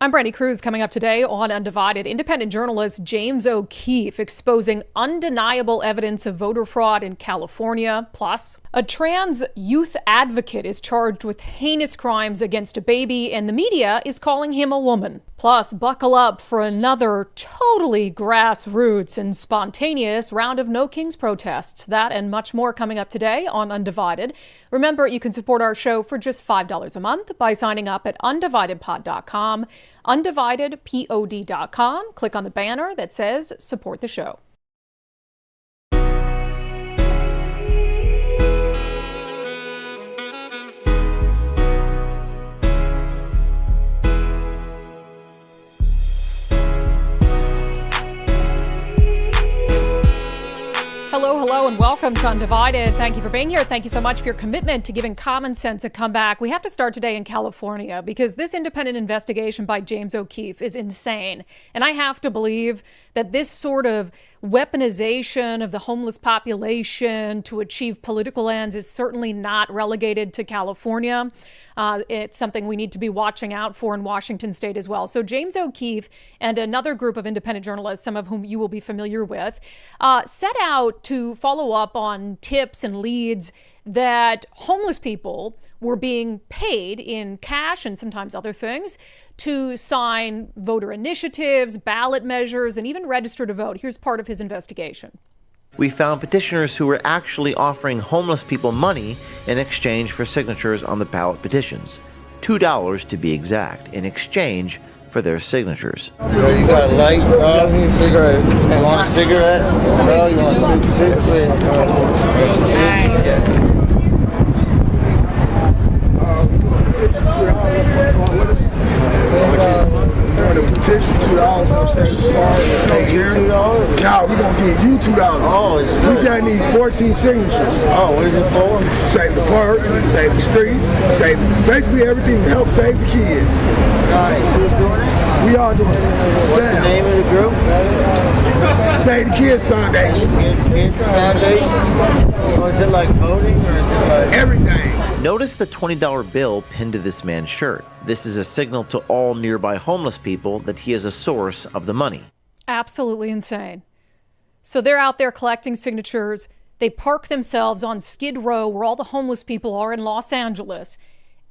I'm Brandi. Kruse. Coming up today on Undivided, independent journalist James O'Keefe exposing undeniable evidence of voter fraud in California. Plus, a trans youth advocate is charged with heinous crimes against a baby, and the media is calling him a woman. Plus, buckle up for another totally grassroots and spontaneous round of No Kings protests. That and much more coming up today on Undivided. Remember, you can support our show for just $5 a month by signing up at undividedpod.com, undividedpod.com. Click on the banner that says support the show. Hello, and welcome to Undivided. Thank you for being here. Thank you so much for your commitment to giving common sense a comeback. We have to start today in California because this independent investigation by James O'Keefe is insane. And I have to believe that this sort of weaponization of the homeless population to achieve political ends is certainly not relegated to California. It's something we need to be watching out for in Washington state as well. So James O'Keefe and another group of independent journalists, some of whom you will be familiar with, set out to follow up on tips and leads that homeless people were being paid in cash and sometimes other things to sign voter initiatives, ballot measures, and even register to vote. Here's part of his investigation. We found petitioners who were actually offering homeless people money in exchange for signatures on the ballot petitions. $2 to be exact, in exchange for their signatures. You got a light, bro? You need a cigarette. You want a cigarette? Bro, you want a cigarette? We're going to petition $2, I'm saying, I don't care. Now we're going to give you $2. Oh, it's good. We just need 14 signatures. Oh, what is it for? Save the parks, save the streets, save basically everything to help save the kids. Nice. Who's doing it? We all doing it. What's the name of the group? Save the Kids Foundation. Kids Foundation? Oh, is it like voting or is it like... Everything. Notice the $20 bill pinned to this man's shirt. This is a signal to all nearby homeless people that he is a source of the money. Absolutely insane. So they're out there collecting signatures. They park themselves on Skid Row where all the homeless people are in Los Angeles,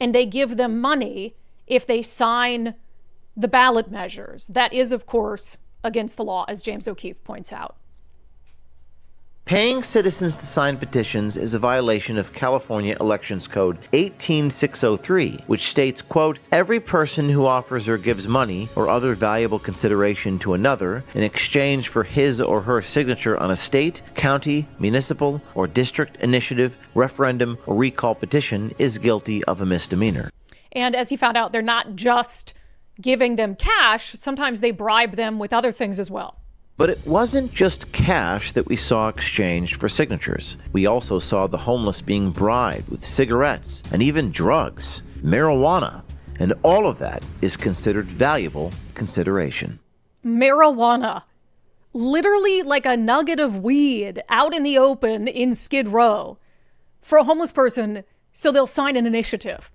and they give them money if they sign the ballot measures. That is, of course, against the law, as James O'Keefe points out. Paying citizens to sign petitions is a violation of California Elections Code 18603, which states, quote, every person who offers or gives money or other valuable consideration to another in exchange for his or her signature on a state, county, municipal, or district initiative, referendum, or recall petition is guilty of a misdemeanor. And as he found out, they're not just giving them cash. Sometimes they bribe them with other things as well. But it wasn't just cash that we saw exchanged for signatures. We also saw the homeless being bribed with cigarettes and even drugs, marijuana, and all of that is considered valuable consideration. Marijuana. Literally like a nugget of weed out in the open in Skid Row for a homeless person so they'll sign an initiative.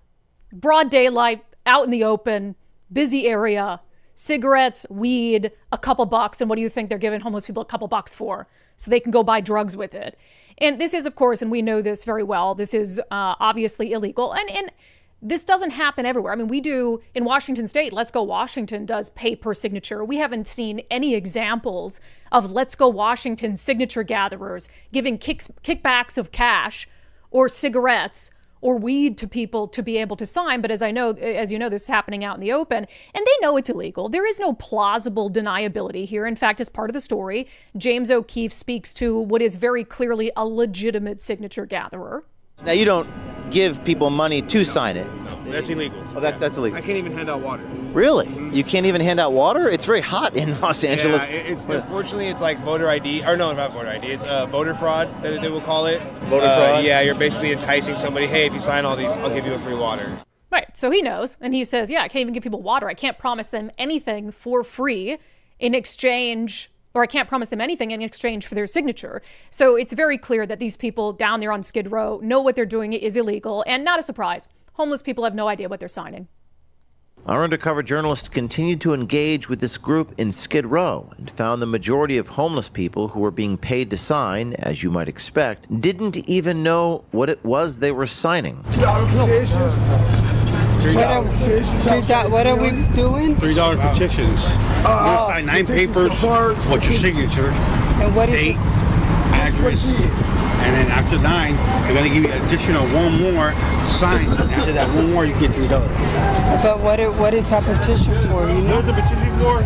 Broad daylight, out in the open, busy area. Cigarettes, weed, a couple bucks. And what do you think they're giving homeless people a couple bucks for? So they can go buy drugs with it. And this is, of course, and we know this very well, this is obviously illegal. And this doesn't happen everywhere. I mean, we do in Washington state, Let's Go Washington does pay per signature. We haven't seen any examples of Let's Go Washington signature gatherers giving kickbacks of cash or cigarettes or weed to people to be able to sign. But as you know, this is happening out in the open, and they know it's illegal. There is no plausible deniability here. In fact, as part of the story, James O'Keefe speaks to what is very clearly a legitimate signature gatherer. Now, you don't give people money to sign it. No, that's illegal. Oh, that's illegal. I can't even hand out water. Really? You can't even hand out water? It's very hot in Los Angeles. Yeah, unfortunately, it's like voter ID, or no, not voter ID, it's voter fraud, that they will call it. Voter fraud? Yeah, you're basically enticing somebody, hey, if you sign all these, I'll give you a free water. Right, so he knows, and he says, yeah, I can't even give people water. I can't promise them anything for free in exchange, or I can't promise them anything in exchange for their signature. So it's very clear that these people down there on Skid Row know what they're doing is illegal, and not a surprise. Homeless people have no idea what they're signing. Our undercover journalist continued to engage with this group in Skid Row and found the majority of homeless people who were being paid to sign, as you might expect, didn't even know what it was they were signing. $2 petitions. What are we doing? $3 petitions. You'll sign 9 papers. What's your signature? And what is date, it? address, and then after 9, they're gonna give you an additional 1 more to sign. And after that 1 more, you get $3. But what is that petition for? You know? What's the petition for?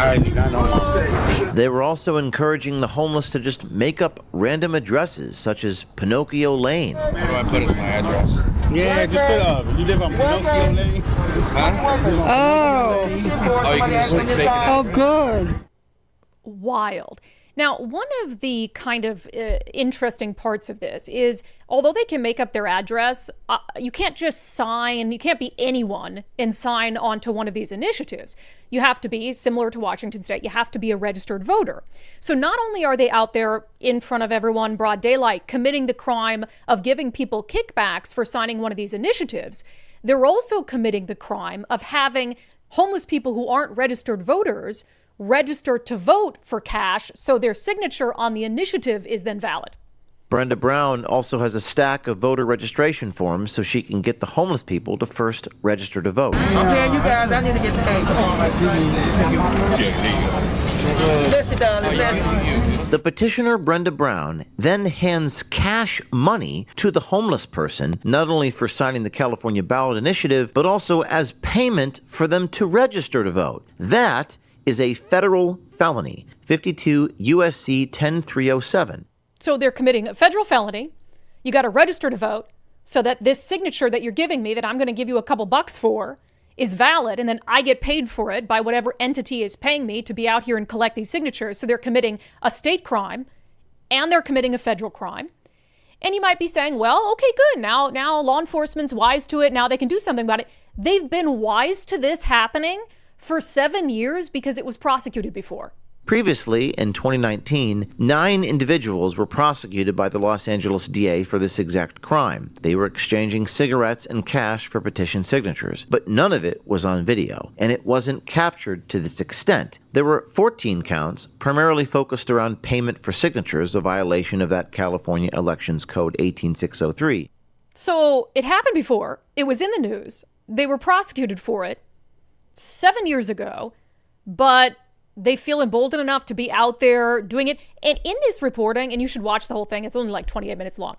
I do not know. They were also encouraging the homeless to just make up random addresses, such as Pinocchio Lane. What do I put as my address? Yeah, just put up. You live on Pinocchio Lane. Oh. Oh, you can just fake it out. Oh, good. Wild. Now, one of the kind of interesting parts of this is, although they can make up their address, you can't just sign, you can't be anyone and sign onto one of these initiatives. You have to be, similar to Washington State, you have to be a registered voter. So not only are they out there in front of everyone, broad daylight, committing the crime of giving people kickbacks for signing one of these initiatives, they're also committing the crime of having homeless people who aren't registered voters register to vote for cash, so their signature on the initiative is then valid. Brenda Brown also has a stack of voter registration forms so she can get the homeless people to first register to vote. Okay, you guys, I need to get paid. The petitioner, Brenda Brown, then hands cash money to the homeless person, not only for signing the California ballot initiative, but also as payment for them to register to vote. That is a federal felony, 52 U.S.C. 10307. So they're committing a federal felony. You got to register to vote so that this signature that you're giving me, that I'm going to give you a couple bucks for, is valid, and then I get paid for it by whatever entity is paying me to be out here and collect these signatures. So they're committing a state crime and they're committing a federal crime. And you might be saying, well, okay, good. Now law enforcement's wise to it. Now they can do something about it. They've been wise to this happening for 7 years because it was prosecuted before. Previously, in 2019, 9 individuals were prosecuted by the Los Angeles DA for this exact crime. They were exchanging cigarettes and cash for petition signatures, but none of it was on video, and it wasn't captured to this extent. There were 14 counts, primarily focused around payment for signatures, a violation of that California Elections Code 18603. So it happened before. It was in the news. They were prosecuted for it 7 years ago, but they feel emboldened enough to be out there doing it. And in this reporting, and you should watch the whole thing, it's only like 28 minutes long,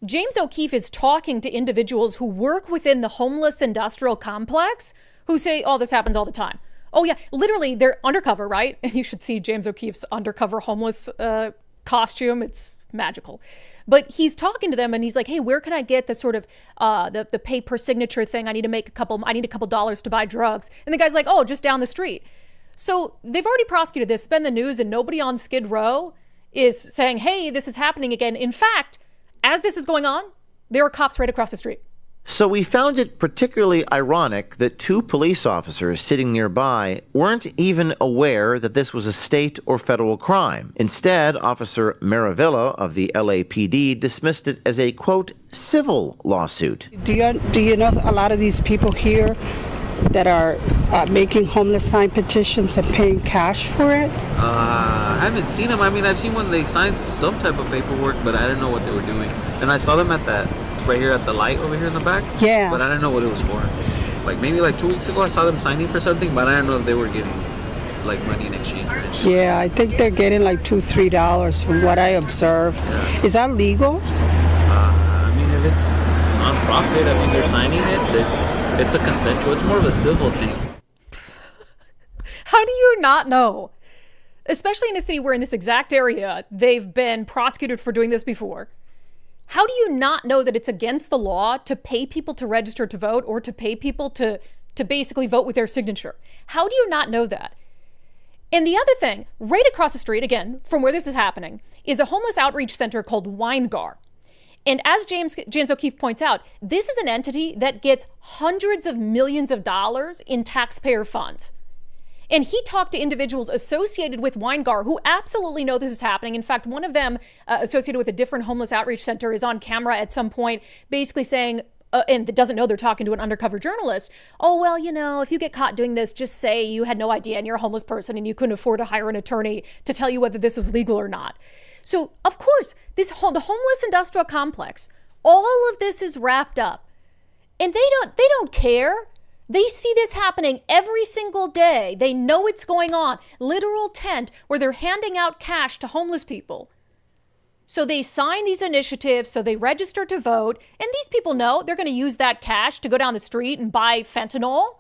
James O'Keefe is talking to individuals who work within the homeless industrial complex who say, oh, this happens all the time. Oh, yeah, literally, they're undercover, right? And you should see James O'Keefe's undercover homeless costume. It's magical. But he's talking to them and he's like, hey, where can I get the sort of the pay per signature thing? I need a couple dollars to buy drugs. And the guy's like, oh, just down the street. So they've already prosecuted this. It's been the news, and nobody on Skid Row is saying, hey, this is happening again. In fact, as this is going on, there are cops right across the street. So we found it particularly ironic that 2 police officers sitting nearby weren't even aware that this was a state or federal crime. Instead, Officer Maravilla of the LAPD dismissed it as a, quote, civil lawsuit. Do you know a lot of these people here that are making homeless sign petitions and paying cash for it? I haven't seen them. I mean, I've seen when they signed some type of paperwork, but I didn't know what they were doing. And I saw them at that, right here at the light over here in the back. Yeah. But I didn't know what it was for. Like maybe like 2 weeks ago, I saw them signing for something, but I didn't know if they were getting like money in exchange for it. Yeah, I think they're getting like $2-3 from what I observe. Yeah. Is that legal? I mean, if it's non-profit, I mean, they're signing it. It's a consensual. It's more of a civil thing. How do you not know? Especially in a city where in this exact area, they've been prosecuted for doing this before. How do you not know that it's against the law to pay people to register to vote or to pay people to basically vote with their signature? How do you not know that? And the other thing, right across the street, again, from where this is happening, is a homeless outreach center called Weingar. And as James O'Keefe points out, this is an entity that gets hundreds of millions of dollars in taxpayer funds. And he talked to individuals associated with Weingar who absolutely know this is happening. In fact, one of them associated with a different homeless outreach center is on camera at some point basically saying, and that doesn't know they're talking to an undercover journalist. Oh, well, if you get caught doing this, just say you had no idea and you're a homeless person and you couldn't afford to hire an attorney to tell you whether this was legal or not. So, of course, the homeless industrial complex, all of this is wrapped up. And they don't care. They see this happening every single day. They know it's going on. Literal tent where they're handing out cash to homeless people. So they sign these initiatives, so they register to vote, and these people know they're going to use that cash to go down the street and buy fentanyl.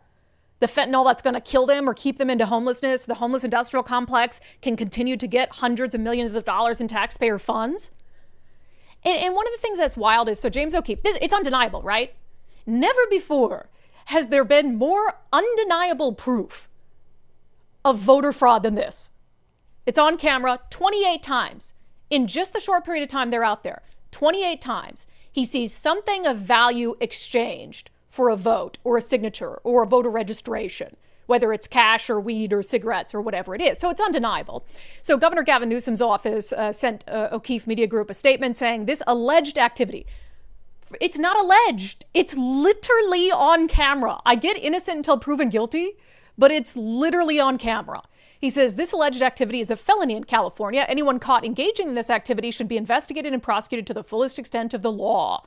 The fentanyl that's going to kill them or keep them into homelessness. The homeless industrial complex can continue to get hundreds of millions of dollars in taxpayer funds. And one of the things that's wild is, so James O'Keefe, it's undeniable, right? Never before has there been more undeniable proof of voter fraud than this. It's on camera 28 times. In just the short period of time they're out there, 28 times, he sees something of value exchanged for a vote or a signature or a voter registration, whether it's cash or weed or cigarettes or whatever it is. So it's undeniable. So Governor Gavin Newsom's office sent O'Keefe Media Group a statement saying this alleged activity, it's not alleged, it's literally on camera. I get innocent until proven guilty, but it's literally on camera. He says this alleged activity is a felony in California. Anyone caught engaging in this activity should be investigated and prosecuted to the fullest extent of the law.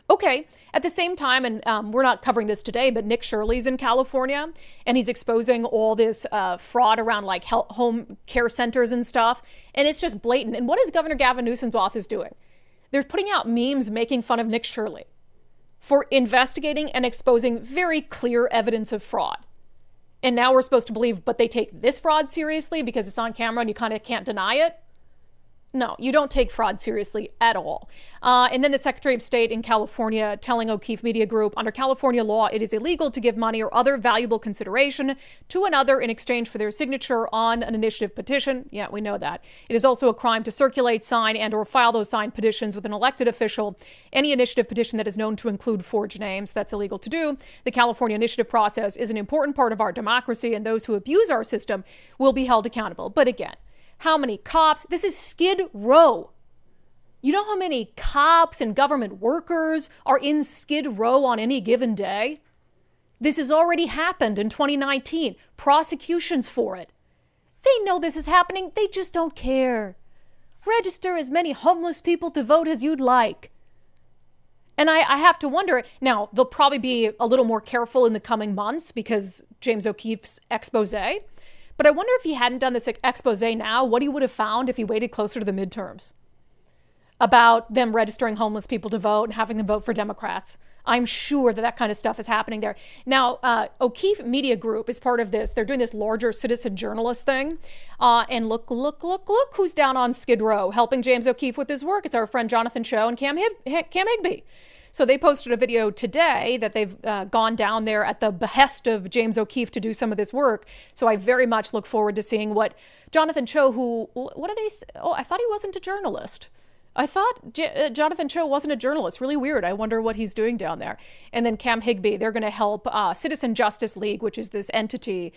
Okay, at the same time, and we're not covering this today, but Nick Shirley's in California, and he's exposing all this fraud around like home care centers and stuff, and it's just blatant. And what is Governor Gavin Newsom's office doing? They're putting out memes making fun of Nick Shirley for investigating and exposing very clear evidence of fraud. And now we're supposed to believe, but they take this fraud seriously because it's on camera and you kind of can't deny it? No, you don't take fraud seriously at all. And then the Secretary of State in California telling O'Keefe Media Group, under California law, it is illegal to give money or other valuable consideration to another in exchange for their signature on an initiative petition. Yeah, we know that. It is also a crime to circulate, sign, and or file those signed petitions with an elected official. Any initiative petition that is known to include forged names, that's illegal to do. The California initiative process is an important part of our democracy, and those who abuse our system will be held accountable. But again, how many cops? This is Skid Row. You know how many cops and government workers are in Skid Row on any given day? This has already happened in 2019. Prosecutions for it. They know this is happening. They just don't care. Register as many homeless people to vote as you'd like. And I have to wonder, now, they'll probably be a little more careful in the coming months because James O'Keefe's expose. But I wonder if he hadn't done this expose now, what he would have found if he waited closer to the midterms about them registering homeless people to vote and having them vote for Democrats. I'm sure that kind of stuff is happening there. Now, O'Keefe Media Group is part of this. They're doing this larger citizen journalist thing. And look who's down on Skid Row helping James O'Keefe with his work. It's our friend Jonathan Cho and Cam Higbee. So they posted a video today that they've gone down there at the behest of James O'Keefe to do some of this work. So I very much look forward to seeing what Jonathan Cho, I thought he wasn't a journalist. I thought Jonathan Cho wasn't a journalist. Really weird. I wonder what he's doing down there. And then Cam Higbee, they're going to help Citizen Justice League, which is this entity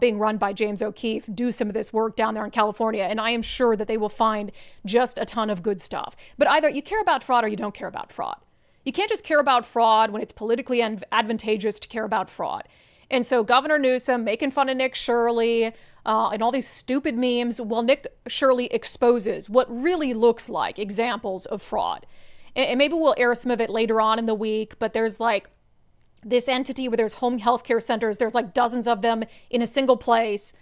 being run by James O'Keefe, do some of this work down there in California. And I am sure that they will find just a ton of good stuff. But either you care about fraud or you don't care about fraud. You can't just care about fraud when it's politically advantageous to care about fraud. And so Governor Newsom making fun of Nick Shirley and all these stupid memes. Well, Nick Shirley exposes what really looks like examples of fraud. And maybe we'll air some of it later on in the week, but there's like this entity where there's home health care centers. There's like dozens of them in a single place.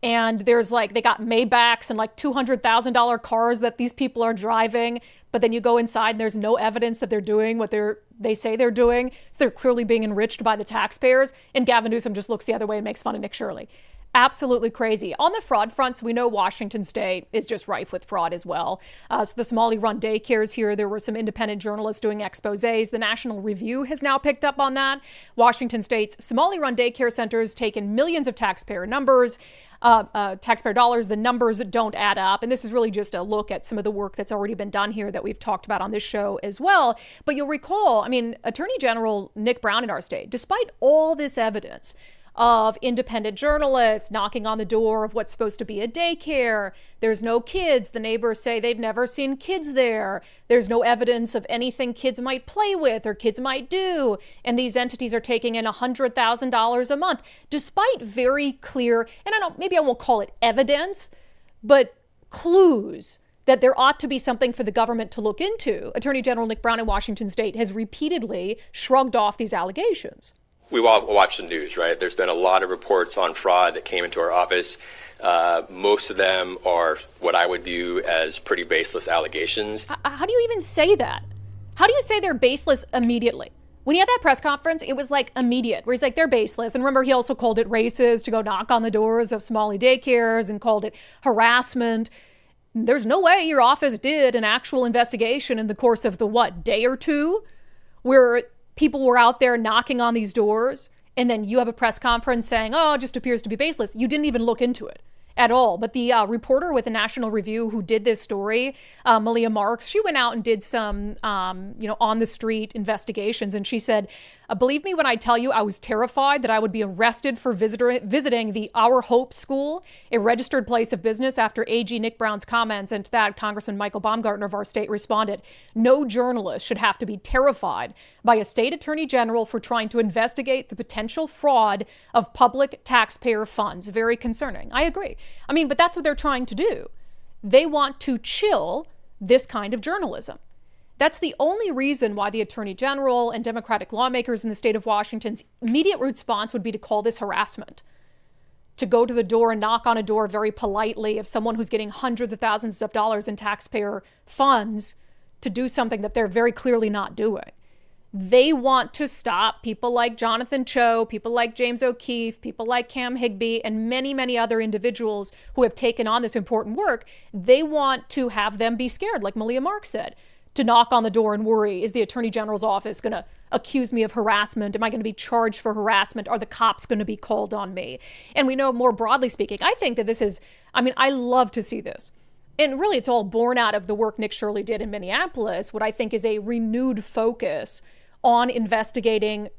And there's like, they got Maybachs and like $200,000 cars that these people are driving. But then you go inside and there's no evidence that they're doing what they say they're doing. So they're clearly being enriched by the taxpayers. And Gavin Newsom just looks the other way and makes fun of Nick Shirley. Absolutely crazy. On the fraud front, so we know Washington State is just rife with fraud as well. So the Somali-run daycares here, there were some independent journalists doing exposés. The National Review has now picked up on that. Washington State's Somali-run daycare centers taken millions of taxpayer dollars. The numbers don't add up. And this is really just a look at some of the work that's already been done here that we've talked about on this show as well. But you'll recall, Attorney General Nick Brown in our state, despite all this evidence, of independent journalists knocking on the door of what's supposed to be a daycare. There's no kids. The neighbors say they've never seen kids there. There's no evidence of anything kids might play with or kids might do. And these entities are taking in $100,000 a month, despite very clear, and maybe I won't call it evidence, but clues that there ought to be something for the government to look into. Attorney General Nick Brown in Washington State has repeatedly shrugged off these allegations. We all watch the news, right? There's been a lot of reports on fraud that came into our office. Most of them are what I would view as pretty baseless allegations. How do you even say that? How do you say they're baseless immediately? When he had that press conference, it was like immediate, where he's like, they're baseless. And remember, he also called it racist to go knock on the doors of Somali daycares and called it harassment. There's no way your office did an actual investigation in the course of the, day or two, where people were out there knocking on these doors, and then you have a press conference saying, oh, it just appears to be baseless. You didn't even look into it at all. But the reporter with the National Review who did this story, Malia Marks, she went out and did some, on the street investigations. And she said, believe me when I tell you, I was terrified that I would be arrested for visiting the Our Hope School, a registered place of business, after AG Nick Brown's comments. And to that, Congressman Michael Baumgartner of our state responded, no journalist should have to be terrified by a state attorney general for trying to investigate the potential fraud of public taxpayer funds. Very concerning. I agree. But that's what they're trying to do. They want to chill this kind of journalism. That's the only reason why the Attorney General and Democratic lawmakers in the state of Washington's immediate response would be to call this harassment. To go to the door and knock on a door very politely of someone who's getting hundreds of thousands of dollars in taxpayer funds to do something that they're very clearly not doing. They want to stop people like Jonathan Cho, people like James O'Keefe, people like Cam Higbee, and many, many other individuals who have taken on this important work. They want to have them be scared, like Malia Marks said, to knock on the door and worry, is the Attorney General's office going to accuse me of harassment? Am I going to be charged for harassment? Are the cops going to be called on me? And we know, more broadly speaking, I think that this is, I love to see this. And really, it's all born out of the work Nick Shirley did in Minneapolis, what I think is a renewed focus on investigating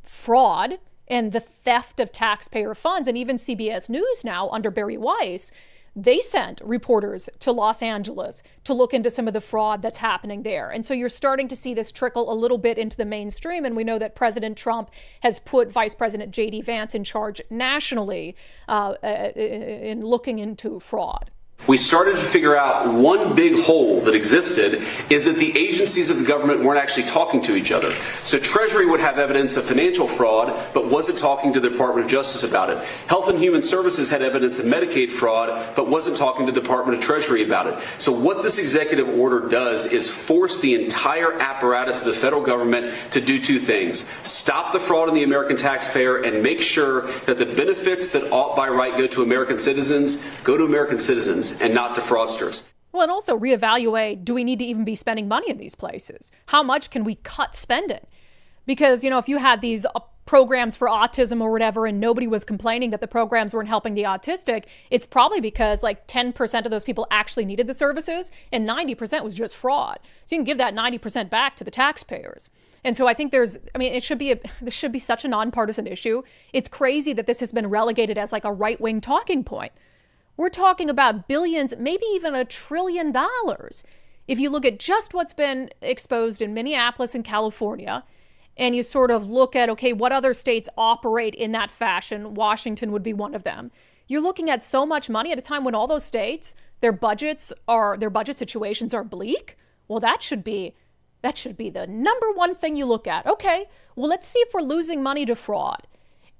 fraud and the theft of taxpayer funds. And even CBS News now, under Barry Weiss, they sent reporters to Los Angeles to look into some of the fraud that's happening there. And so you're starting to see this trickle a little bit into the mainstream. And we know that President Trump has put Vice President J.D. Vance in charge nationally in looking into fraud. We started to figure out one big hole that existed is that the agencies of the government weren't actually talking to each other. So Treasury would have evidence of financial fraud, but wasn't talking to the Department of Justice about it. Health and Human Services had evidence of Medicaid fraud, but wasn't talking to the Department of Treasury about it. So what this executive order does is force the entire apparatus of the federal government to do two things: stop the fraud in the American taxpayer and make sure that the benefits that ought by right go to American citizens and not to fraudsters. Well, and also reevaluate, do we need to even be spending money in these places? How much can we cut spending? Because, if you had these programs for autism or whatever, and nobody was complaining that the programs weren't helping the autistic, it's probably because 10% of those people actually needed the services and 90% was just fraud. So you can give that 90% back to the taxpayers. And so I think this should be such a nonpartisan issue. It's crazy that this has been relegated as a right-wing talking point. We're talking about billions, maybe even $1 trillion. If you look at just what's been exposed in Minneapolis and California, and you sort of look at, okay, what other states operate in that fashion? Washington would be one of them. You're looking at so much money at a time when all those states, their budget situations are bleak. Well, that should be the number one thing you look at. Okay, well, let's see if we're losing money to fraud.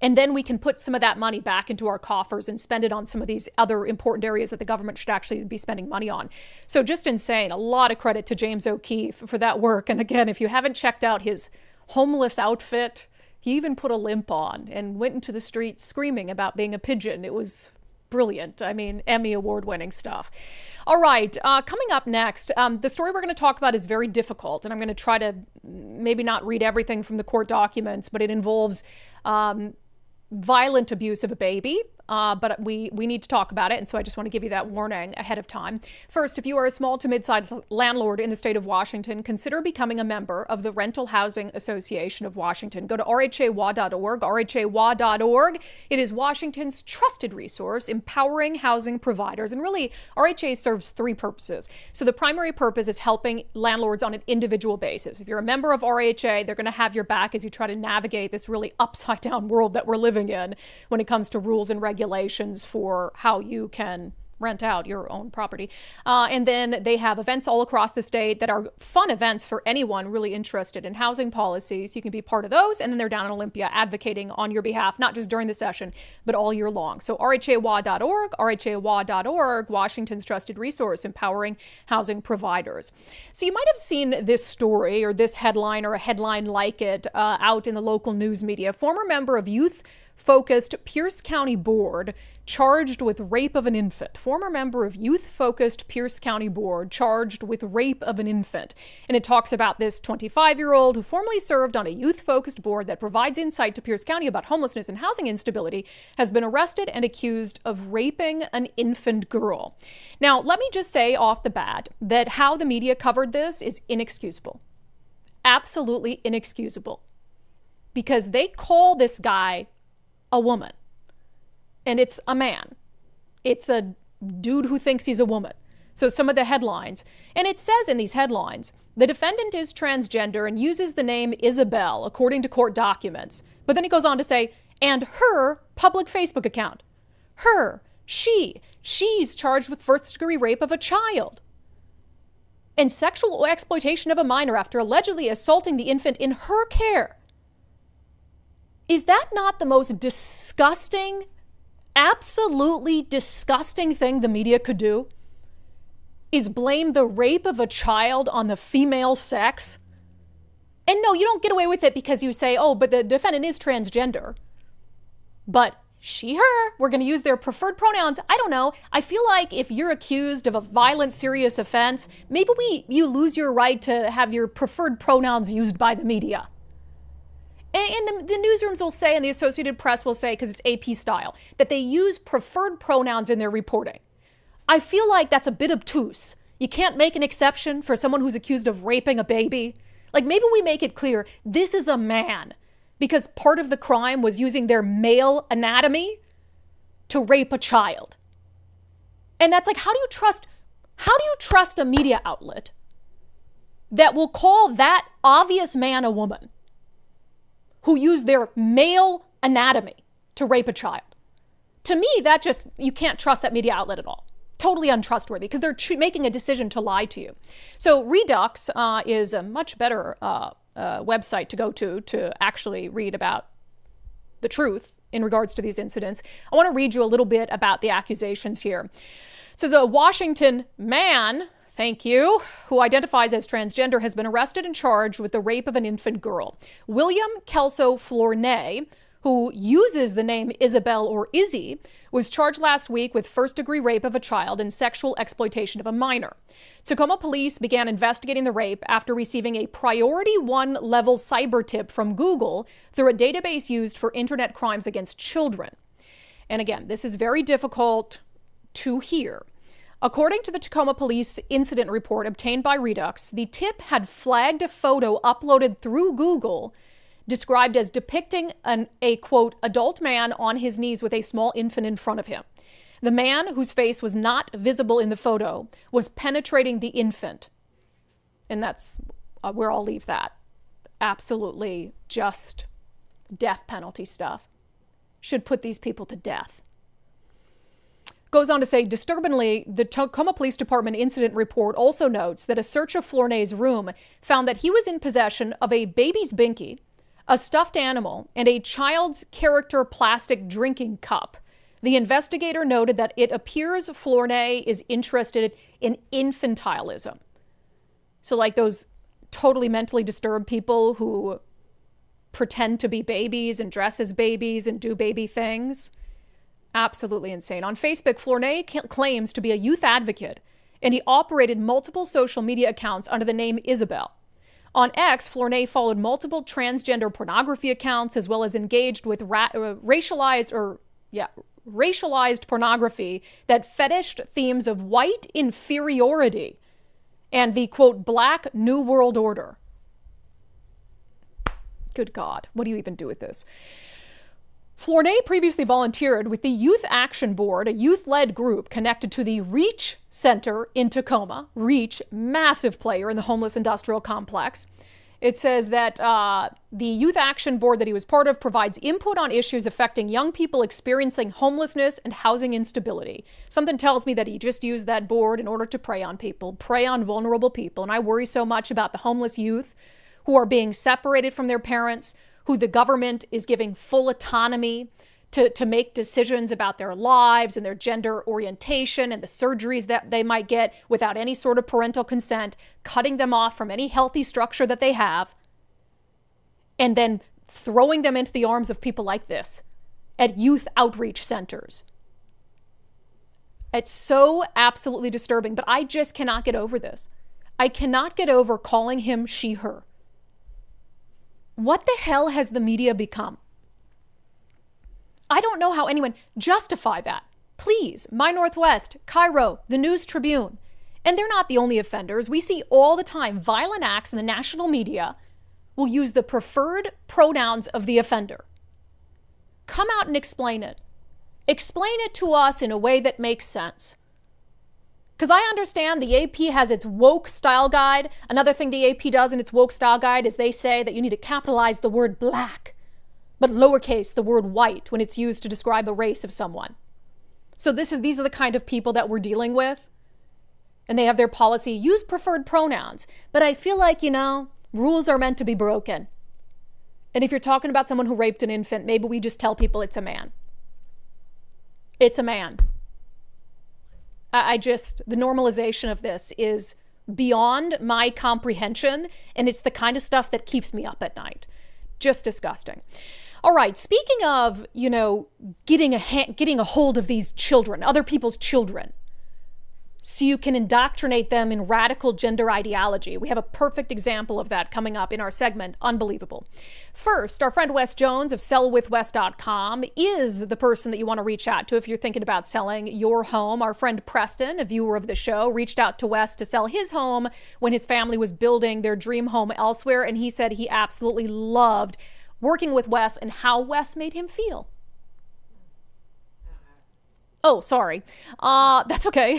And then we can put some of that money back into our coffers and spend it on some of these other important areas that the government should actually be spending money on. So just insane. A lot of credit to James O'Keefe for that work. And again, if you haven't checked out his homeless outfit, he even put a limp on and went into the street screaming about being a pigeon. It was brilliant. Emmy award-winning stuff. All right, coming up next, the story we're going to talk about is very difficult, and I'm going to try to maybe not read everything from the court documents, but it involves violent abuse of a baby, but we need to talk about it, and so I just want to give you that warning ahead of time. First, if you are a small to mid-sized landlord in the state of Washington, consider becoming a member of the Rental Housing Association of Washington. Go to rhawa.org, rhawa.org. It is Washington's trusted resource, empowering housing providers, and really, RHA serves three purposes. So the primary purpose is helping landlords on an individual basis. If you're a member of RHA, they're going to have your back as you try to navigate this really upside-down world that we're living in when it comes to rules and regulations for how you can rent out your own property. And then they have events all across the state that are fun events for anyone really interested in housing policies. You can be part of those. And then they're down in Olympia advocating on your behalf, not just during the session, but all year long. So rhawa.org, rhawa.org, Washington's trusted resource, empowering housing providers. So you might have seen this story or this headline or a headline like it out in the local news media. Former member of youth-focused Pierce County Board charged with rape of an infant. Former member of youth-focused Pierce County Board charged with rape of an infant. And it talks about this 25-year-old who formerly served on a youth-focused board that provides insight to Pierce County about homelessness and housing instability, has been arrested and accused of raping an infant girl. Now, let me just say off the bat that how the media covered this is inexcusable. Absolutely inexcusable. Because they call this guy a woman. And it's a man. It's a dude who thinks he's a woman. So some of the headlines, and it says in these headlines, the defendant is transgender and uses the name Isabel, according to court documents. But then he goes on to say, and her public Facebook account. She's charged with first-degree rape of a child and sexual exploitation of a minor after allegedly assaulting the infant in her care. Is that not the most disgusting, absolutely disgusting thing the media could do? Is blame the rape of a child on the female sex? And no, you don't get away with it because you say, oh, but the defendant is transgender. But she, her, we're going to use their preferred pronouns. I don't know. I feel like if you're accused of a violent, serious offense, maybe you lose your right to have your preferred pronouns used by the media. And the newsrooms will say, and the Associated Press will say, because it's AP style, that they use preferred pronouns in their reporting. I feel like that's a bit obtuse. You can't make an exception for someone who's accused of raping a baby. Like, maybe we make it clear, this is a man, because part of the crime was using their male anatomy to rape a child. And that's like, how do you trust a media outlet that will call that obvious man a woman who used their male anatomy to rape a child? To me, you can't trust that media outlet at all. Totally untrustworthy because they're making a decision to lie to you. So Redux is a much better website to go to actually read about the truth in regards to these incidents. I want to read you a little bit about the accusations here. It says a Washington man, thank you, who identifies as transgender has been arrested and charged with the rape of an infant girl. William Kelso Flournoy, who uses the name Isabel or Izzy, was charged last week with first-degree rape of a child and sexual exploitation of a minor. Tacoma police began investigating the rape after receiving a Priority 1 level cyber tip from Google through a database used for internet crimes against children. And again, this is very difficult to hear. According to the Tacoma Police incident report obtained by Redux, the tip had flagged a photo uploaded through Google described as depicting a, quote, adult man on his knees with a small infant in front of him. The man, whose face was not visible in the photo, was penetrating the infant. And that's where I'll leave that. Absolutely just death penalty stuff. Should put these people to death. Goes on to say, disturbingly, the Tacoma Police Department incident report also notes that a search of Flournoy's room found that he was in possession of a baby's binky, a stuffed animal, and a child's character plastic drinking cup. The investigator noted that it appears Flournoy is interested in infantilism. So like those totally mentally disturbed people who pretend to be babies and dress as babies and do baby things. Absolutely insane. On Facebook, Flournoy claims to be a youth advocate, and he operated multiple social media accounts under the name Isabel. On X, Flournoy followed multiple transgender pornography accounts as well as engaged with racialized racialized pornography that fetished themes of white inferiority and the, quote, Black New World Order. Good God, what do you even do with this? Flournoy previously volunteered with the Youth Action Board, a youth-led group connected to the REACH Center in Tacoma. REACH, massive player in the homeless industrial complex. It says that the Youth Action Board that he was part of provides input on issues affecting young people experiencing homelessness and housing instability. Something tells me that he just used that board in order to prey on people, prey on vulnerable people. And I worry so much about the homeless youth who are being separated from their parents, who the government is giving full autonomy to make decisions about their lives and their gender orientation and the surgeries that they might get without any sort of parental consent, cutting them off from any healthy structure that they have, and then throwing them into the arms of people like this at youth outreach centers. It's so absolutely disturbing, but I just cannot get over this. I cannot get over calling him she, her. What the hell has the media become? I don't know how anyone justify that. Please, My Northwest, Cairo, the News Tribune. And they're not the only offenders. We see all the time violent acts in the national media will use the preferred pronouns of the offender. Come out and explain it. Explain it to us in a way that makes sense. Because I understand the AP has its woke style guide. Another thing the AP does in its woke style guide is they say that you need to capitalize the word black, but lowercase the word white when it's used to describe a race of someone. So these are the kind of people that we're dealing with. And they have their policy, use preferred pronouns. But I feel like, rules are meant to be broken. And if you're talking about someone who raped an infant, maybe we just tell people it's a man. It's a man. The normalization of this is beyond my comprehension, and it's the kind of stuff that keeps me up at night. Just disgusting. All right, speaking of, getting a hold of these children, other people's children, so you can indoctrinate them in radical gender ideology. We have a perfect example of that coming up in our segment, Unbelievable. First, our friend Wes Jones of sellwithwes.com is the person that you want to reach out to if you're thinking about selling your home. Our friend Preston, a viewer of the show, reached out to Wes to sell his home when his family was building their dream home elsewhere, and he said he absolutely loved working with Wes and how Wes made him feel. Oh, sorry. That's okay.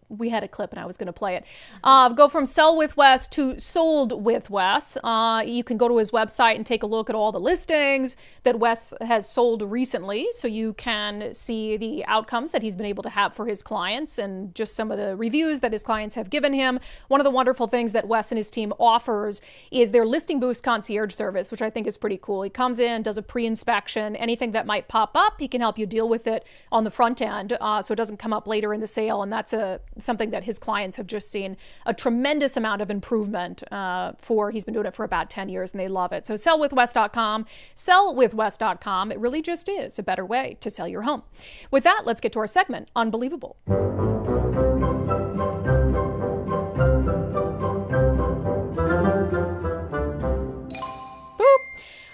We had a clip and I was going to play it. Go from Sell with Wes to Sold with Wes. You can go to his website and take a look at all the listings that Wes has sold recently, so you can see the outcomes that he's been able to have for his clients and just some of the reviews that his clients have given him. One of the wonderful things that Wes and his team offers is their Listing Boost concierge service, which I think is pretty cool. He comes in, does a pre-inspection, anything that might pop up, he can help you deal with it on the front end, so it doesn't come up later in the sale. And that's something that his clients have just seen a tremendous amount of improvement for. He's been doing it for about 10 years and they love it. So sellwithwes.com, sellwithwes.com. It really just is a better way to sell your home. With that, let's get to our segment, Unbelievable.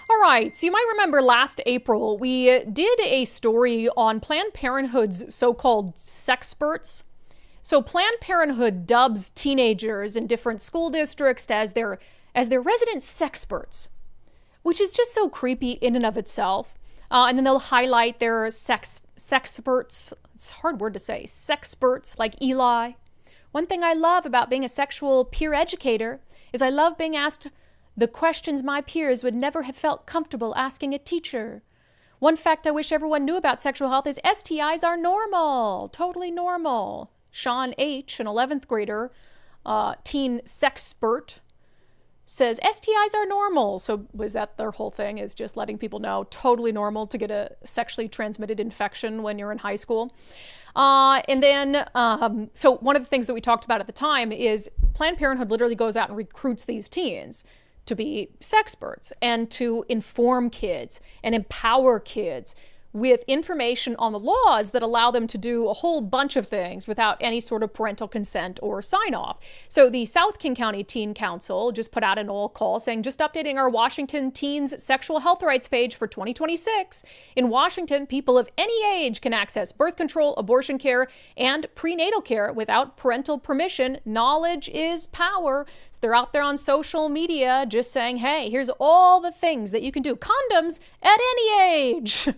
All right, so you might remember last April, we did a story on Planned Parenthood's so-called sexperts. So Planned Parenthood dubs teenagers in different school districts as their resident sexperts, which is just so creepy in and of itself. And then they'll highlight their sexperts. It's a hard word to say. Sexperts like Eli. One thing I love about being a sexual peer educator is I love being asked the questions my peers would never have felt comfortable asking a teacher. One fact I wish everyone knew about sexual health is STIs are normal, totally normal. Sean H., an 11th grader, teen sexpert, says STIs are normal. So was that their whole thing, is just letting people know totally normal to get a sexually transmitted infection when you're in high school? And then, so one of the things that we talked about at the time is Planned Parenthood literally goes out and recruits these teens to be sexperts and to inform kids and empower kids with information on the laws that allow them to do a whole bunch of things without any sort of parental consent or sign off. So the South King County Teen Council just put out an all call saying, just updating our Washington teens sexual health rights page for 2026. In Washington, people of any age can access birth control, abortion care, and prenatal care without parental permission. Knowledge is power. So they're out there on social media just saying, hey, here's all the things that you can do. Condoms at any age.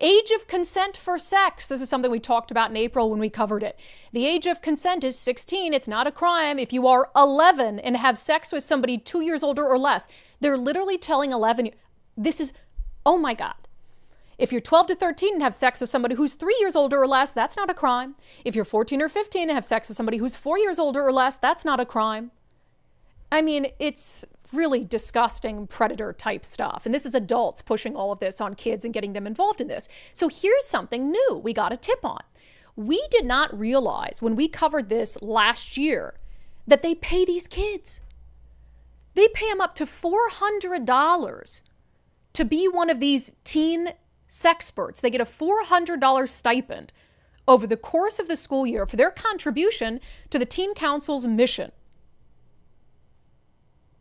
Age of consent for sex. This is something we talked about in April when we covered it. The age of consent is 16. It's not a crime if you are 11 and have sex with somebody 2 years older or less. They're literally telling 11, this is, oh my God. If you're 12 to 13 and have sex with somebody who's 3 years older or less, that's not a crime. If you're 14 or 15 and have sex with somebody who's 4 years older or less, that's not a crime. I mean, it's really disgusting predator type stuff. And this is adults pushing all of this on kids and getting them involved in this. So here's something new we got a tip on. We did not realize when we covered this last year that they pay these kids. They pay them up to $400 to be one of these teen sexperts. They get a $400 stipend over the course of the school year for their contribution to the Teen Council's mission.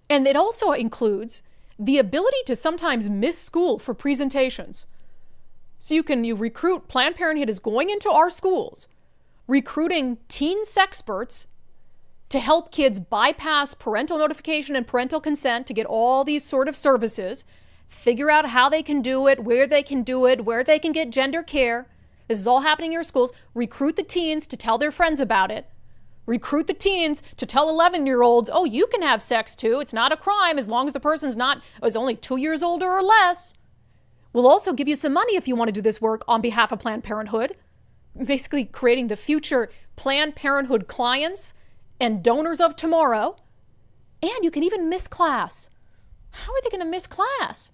And it also includes the ability to sometimes miss school for presentations. So you recruit, Planned Parenthood is going into our schools, recruiting teen sexperts to help kids bypass parental notification and parental consent to get all these sort of services, figure out how they can do it, where they can do it, where they can get gender care. This is all happening in your schools. Recruit the teens to tell their friends about it. Recruit the teens to tell 11-year-olds, oh, you can have sex too. It's not a crime as long as the person's is only 2 years older or less. We'll also give you some money if you want to do this work on behalf of Planned Parenthood. Basically creating the future Planned Parenthood clients and donors of tomorrow. And you can even miss class. How are they going to miss class?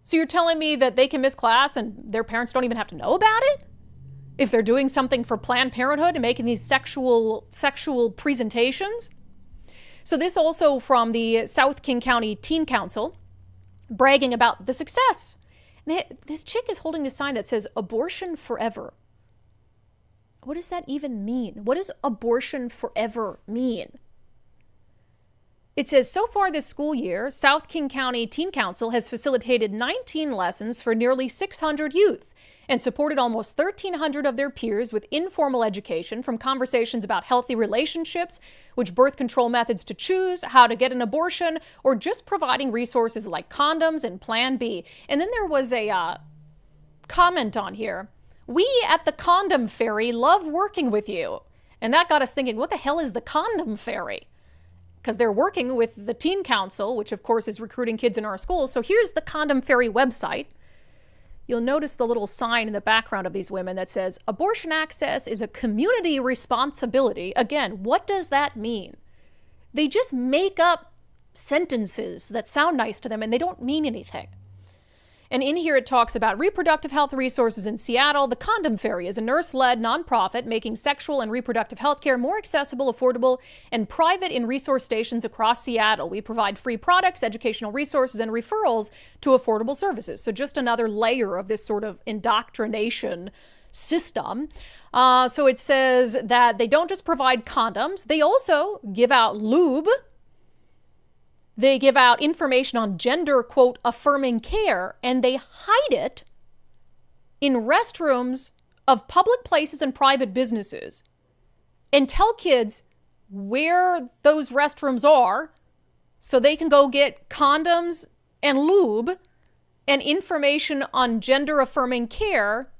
So you're telling me that they can miss class and their parents don't even have to know about it? If they're doing something for Planned Parenthood and making these sexual presentations. So this also from the South King County Teen Council, bragging about the success. This chick is holding this sign that says abortion forever. What does that even mean? What does abortion forever mean? It says, so far this school year, South King County Teen Council has facilitated 19 lessons for nearly 600 youth and supported almost 1,300 of their peers with informal education, from conversations about healthy relationships, which birth control methods to choose, how to get an abortion, or just providing resources like condoms and Plan B. And then there was a comment on here. We at the Condom Fairy love working with you. And that got us thinking, what the hell is the Condom Fairy? Because they're working with the Teen Council, which of course is recruiting kids in our schools. So here's the Condom Fairy website. You'll notice the little sign in the background of these women that says, abortion access is a community responsibility. Again, what does that mean? They just make up sentences that sound nice to them and they don't mean anything. And in here it talks about reproductive health resources in Seattle. The Condom Fairy is a nurse-led nonprofit making sexual and reproductive health care more accessible, affordable, and private in resource stations across Seattle. We provide free products, educational resources, and referrals to affordable services. So just another layer of this sort of indoctrination system. So it says that they don't just provide condoms, they also give out lube. They give out information on gender, quote, affirming care, and they hide it in restrooms of public places and private businesses and tell kids where those restrooms are so they can go get condoms and lube and information on gender affirming care,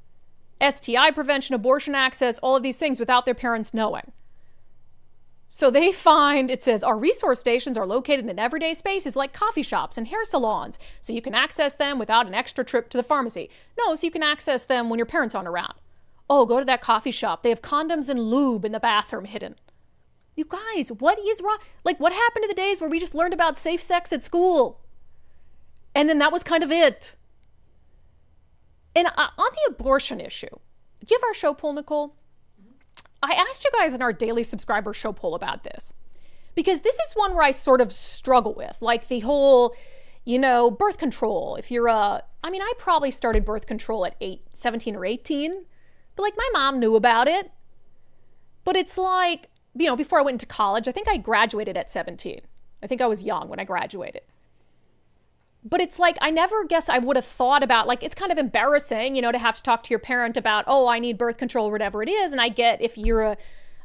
STI prevention, abortion access, all of these things without their parents knowing. So they find, it says, our resource stations are located in everyday spaces like coffee shops and hair salons, so you can access them without an extra trip to the pharmacy. No, so you can access them when your parents aren't around. Oh, go to that coffee shop. They have condoms and lube in the bathroom hidden. You guys, what is wrong? Like, what happened to the days where we just learned about safe sex at school? And then that was kind of it. And on the abortion issue, give our show poll, Nicole. I asked you guys in our daily subscriber show poll about this, because this is one where I sort of struggle with, like the whole, birth control. If you're a I mean, I probably started birth control at 17 or 18, but like my mom knew about it. But it's like, you know, before I went into college, I think I graduated at 17. I think I was young when I graduated. But it's like, I never guess I would have thought about, like, it's kind of embarrassing, you know, to have to talk to your parent about, oh, I need birth control or whatever it is. And I get if you're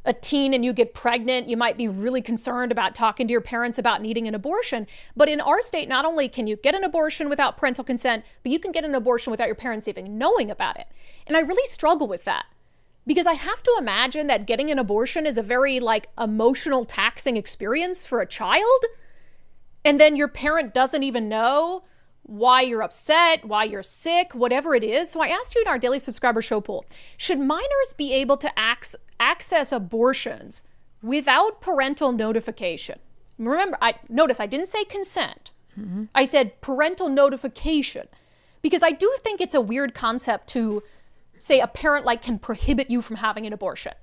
a teen and you get pregnant, you might be really concerned about talking to your parents about needing an abortion. But in our state, not only can you get an abortion without parental consent, but you can get an abortion without your parents even knowing about it. And I really struggle with that because I have to imagine that getting an abortion is a very like emotional taxing experience for a child. And then your parent doesn't even know why you're upset, why you're sick, whatever it is. So I asked you in our daily subscriber show poll, should minors be able to access abortions without parental notification? Remember, notice I didn't say consent. Mm-hmm. I said parental notification, because I do think it's a weird concept to say a parent like can prohibit you from having an abortion.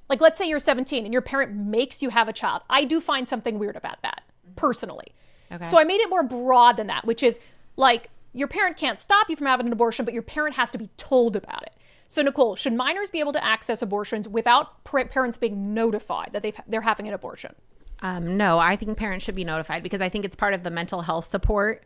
Like, let's say you're 17 and your parent makes you have a child. I do find something weird about that, personally. Okay. So I made it more broad than that, which is like your parent can't stop you from having an abortion, but your parent has to be told about it. So Nicole, should minors be able to access abortions without parents being notified that they're having an abortion? No, I think parents should be notified because I think it's part of the mental health support.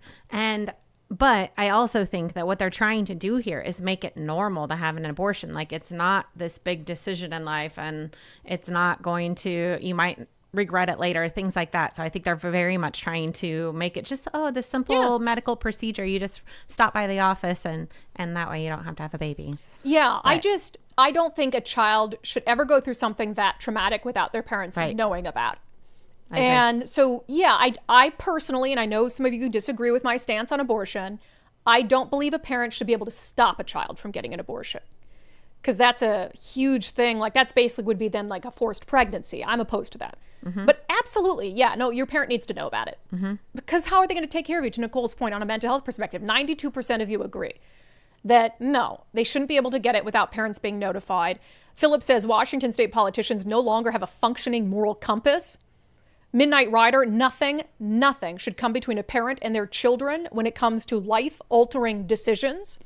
But I also think that what they're trying to do here is make it normal to have an abortion. Like, it's not this big decision in life, and it's not going to, you might regret it later, things like that. So I think they're very much trying to make it just, this simple medical procedure. You just stop by the office and that way you don't have to have a baby. Yeah, but I don't think a child should ever go through something that traumatic without their parents knowing about it. And so, yeah, I personally, and I know some of you disagree with my stance on abortion, I don't believe a parent should be able to stop a child from getting an abortion. Because that's a huge thing. Like, that's basically would be then like a forced pregnancy. I'm opposed to that. Mm-hmm. But absolutely, yeah, no, your parent needs to know about it. Mm-hmm. Because how are they going to take care of you? To Nicole's point on a mental health perspective, 92% of you agree that no, they shouldn't be able to get it without parents being notified. Philip says Washington state politicians no longer have a functioning moral compass. Midnight Rider, nothing should come between a parent and their children when it comes to life-altering decisions.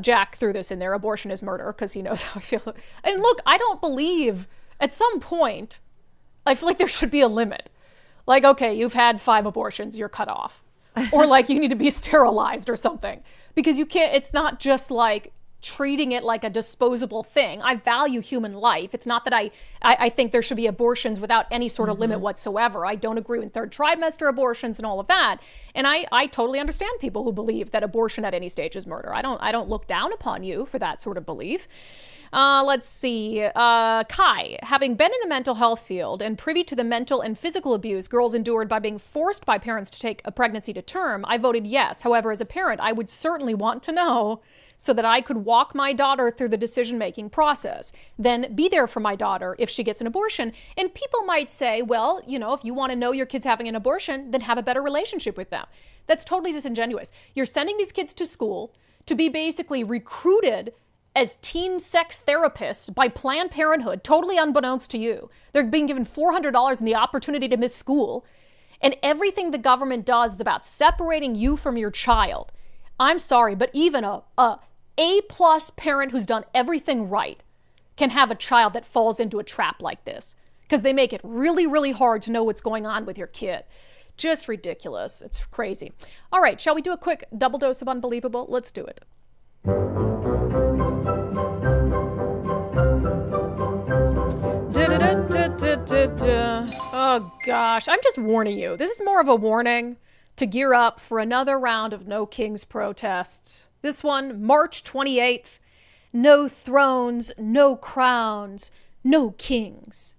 Jack threw this in there, abortion is murder, because he knows how I feel. And look, I don't believe, at some point, I feel like there should be a limit. Like, okay, you've had 5 abortions, you're cut off. Or like you need to be sterilized or something. Because you can't, it's not just like treating it like a disposable thing. I value human life. It's not that I think there should be abortions without any sort of limit whatsoever. I don't agree with third trimester abortions and all of that. And I totally understand people who believe that abortion at any stage is murder. I don't look down upon you for that sort of belief. Let's see. Kai, having been in the mental health field and privy to the mental and physical abuse girls endured by being forced by parents to take a pregnancy to term, I voted yes. However, as a parent, I would certainly want to know so that I could walk my daughter through the decision-making process, then be there for my daughter if she gets an abortion. And people might say, well, you know, if you want to know your kid's having an abortion, then have a better relationship with them. That's totally disingenuous. You're sending these kids to school to be basically recruited as teen sex therapists by Planned Parenthood, totally unbeknownst to you. They're being given $400 and the opportunity to miss school. And everything the government does is about separating you from your child. I'm sorry, but even a A-plus parent who's done everything right can have a child that falls into a trap like this because they make it really, really hard to know what's going on with your kid. Just ridiculous. It's crazy. All right, shall we do a quick double dose of unbelievable? Let's do it. Oh, gosh. I'm just warning you. This is more of a warning to gear up for another round of No Kings protests. This one, March 28th. No thrones, no crowns, no kings.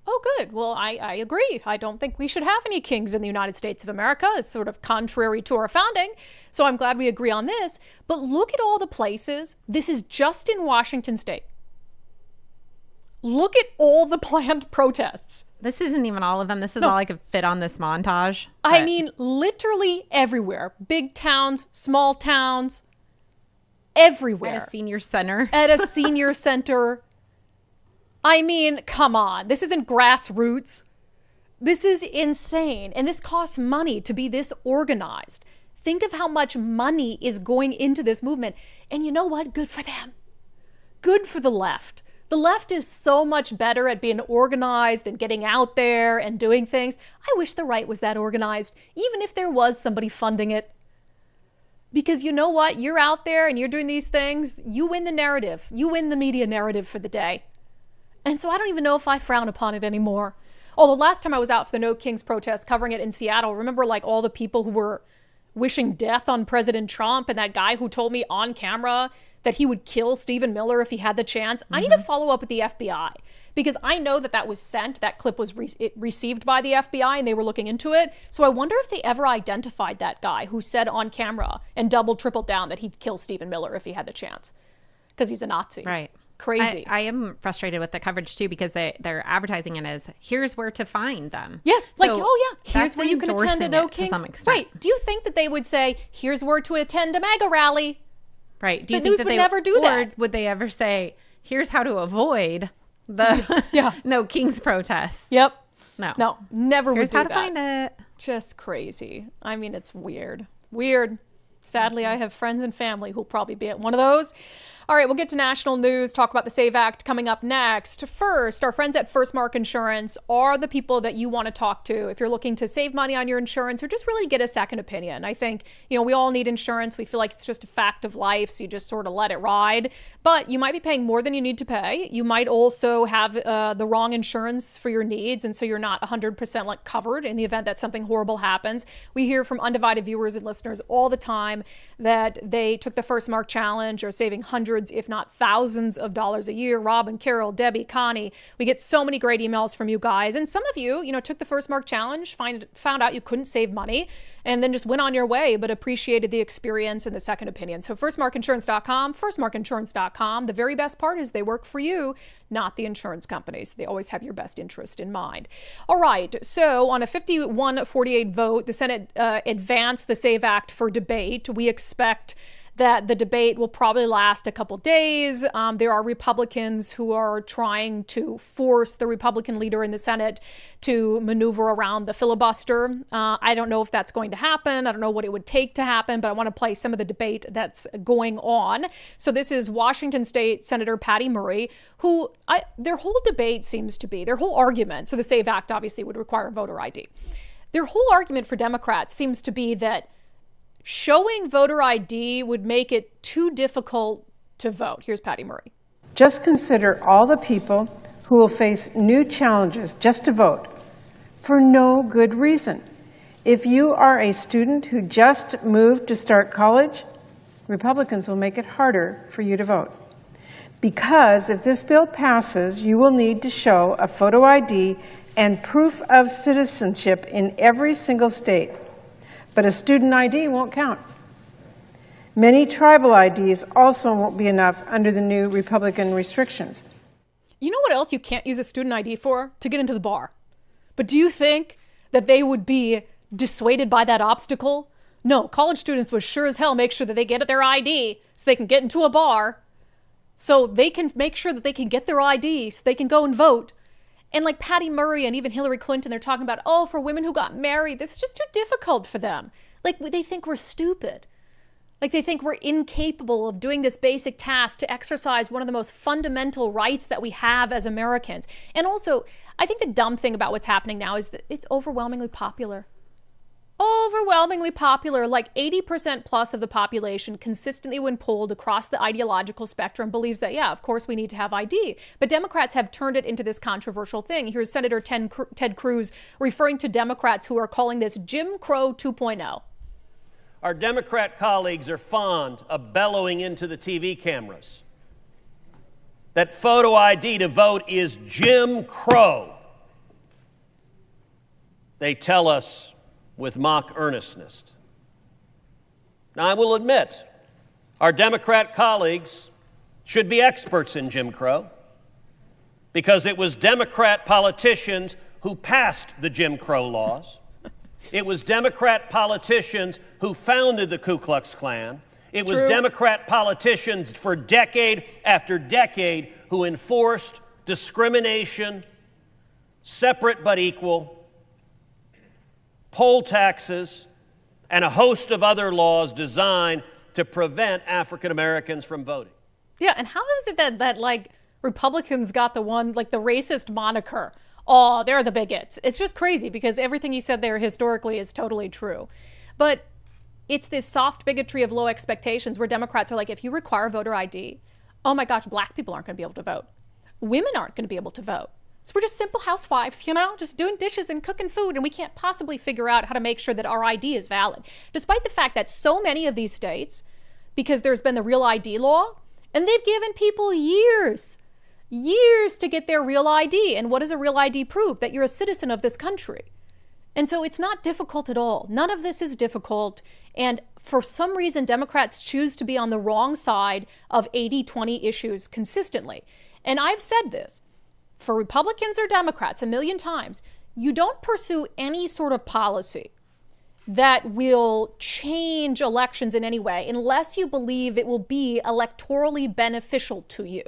Oh, good. Well, I agree. I don't think we should have any kings in the United States of America. It's sort of contrary to our founding. So I'm glad we agree on this. But look at all the places. This is just in Washington state. Look at all the planned protests. This isn't even all of them. This is all I could fit on this montage. I mean, literally everywhere. Big towns, small towns, everywhere. At a senior center. At a senior center. I mean, come on. This isn't grassroots. This is insane. And this costs money to be this organized. Think of how much money is going into this movement. And you know what? Good for them. Good for the left. The left is so much better at being organized and getting out there and doing things. I wish the right was that organized, even if there was somebody funding it. Because you know what? You're out there and you're doing these things. You win the narrative. You win the media narrative for the day. And so I don't even know if I frown upon it anymore. Although last time I was out for the No Kings protest covering it in Seattle, remember like all the people who were wishing death on President Trump and that guy who told me on camera that he would kill Stephen Miller if he had the chance. I need to follow up with the FBI because I know that that was sent. That clip was received by the FBI and they were looking into it. So I wonder if they ever identified that guy who said on camera and double, tripled down that he'd kill Stephen Miller if he had the chance because he's a Nazi. Right. Crazy. I am frustrated with the coverage too because they're advertising it as here's where to find them. Yes, So like, oh yeah, here's where you can attend a No endorsing it to Kings. some extent. Right. Do you think that they would say, here's where to attend a MAGA rally? Right. Do you The think news that would they never do or that. would they ever say, here's how to avoid the No Kings protests? Yep. No. No, never Here's would do how to that. find it. Just crazy. I mean, it's weird. Weird. Sadly, I have friends and family who'll probably be at one of those. All right, we'll get to national news, talk about the SAVE Act coming up next. First, our friends at First Mark Insurance are the people that you want to talk to if you're looking to save money on your insurance or just really get a second opinion. I think, we all need insurance. We feel like it's just a fact of life, so you just sort of let it ride. But you might be paying more than you need to pay. You might also have the wrong insurance for your needs, and so you're not 100% covered in the event that something horrible happens. We hear from undivided viewers and listeners all the time that they took the First Mark Challenge or saving hundreds, if not thousands of dollars a year. Robin, Carol, Debbie, Connie, we get so many great emails from you guys. And some of you, took the First Mark Challenge, found out you couldn't save money and then just went on your way, but appreciated the experience and the second opinion. So firstmarkinsurance.com, firstmarkinsurance.com. The very best part is they work for you, not the insurance companies. They always have your best interest in mind. All right. So on a 51-48 vote, the Senate advanced the SAVE Act for debate. We expect that the debate will probably last a couple days. There are Republicans who are trying to force the Republican leader in the Senate to maneuver around the filibuster. I don't know if that's going to happen. I don't know what it would take to happen, but I want to play some of the debate that's going on. So this is Washington State Senator Patty Murray, who their whole debate seems to be, their whole argument, so the SAVE Act obviously would require voter ID. Their whole argument for Democrats seems to be that showing voter ID would make it too difficult to vote. Here's Patty Murray. Just consider all the people who will face new challenges just to vote for no good reason. If you are a student who just moved to start college, Republicans will make it harder for you to vote. Because if this bill passes, you will need to show a photo ID and proof of citizenship in every single state. But a student ID won't count. Many tribal IDs also won't be enough under the new Republican restrictions. You know what else you can't use a student ID for? To get into the bar. But do you think that they would be dissuaded by that obstacle? No, college students would sure as hell make sure that they get their ID so they can get into a bar, so they can make sure that they can get their ID so they can go and vote. And like Patty Murray and even Hillary Clinton, they're talking about, oh, for women who got married, this is just too difficult for them. Like they think we're stupid. Like they think we're incapable of doing this basic task to exercise one of the most fundamental rights that we have as Americans. And also, I think the dumb thing about what's happening now is that it's overwhelmingly popular. Overwhelmingly popular. Like 80% plus of the population consistently when polled across the ideological spectrum believes that, yeah, of course we need to have ID. But Democrats have turned it into this controversial thing. Here's Senator Ted Cruz referring to Democrats who are calling this Jim Crow 2.0. Our Democrat colleagues are fond of bellowing into the TV cameras that photo ID to vote is Jim Crow. They tell us with mock earnestness. Now, I will admit, our Democrat colleagues should be experts in Jim Crow because it was Democrat politicians who passed the Jim Crow laws. It was Democrat politicians who founded the Ku Klux Klan. It was Democrat politicians for decade after decade who enforced discrimination, separate but equal, poll taxes, and a host of other laws designed to prevent African Americans from voting. Yeah, and how is it that like Republicans got the one, like the racist moniker? Oh, they're the bigots. It's just crazy because everything he said there historically is totally true. But it's this soft bigotry of low expectations where Democrats are like, if you require voter ID, oh my gosh, black people aren't going to be able to vote. Women aren't going to be able to vote. So we're just simple housewives, you know, just doing dishes and cooking food, and we can't possibly figure out how to make sure that our ID is valid. Despite the fact that so many of these states, because there's been the Real ID law, and they've given people years to get their Real ID. And what does a Real ID prove? That you're a citizen of this country. And so it's not difficult at all. None of this is difficult. And for some reason, Democrats choose to be on the wrong side of 80-20 issues consistently. And I've said this, for Republicans or Democrats a million times, you don't pursue any sort of policy that will change elections in any way unless you believe it will be electorally beneficial to you.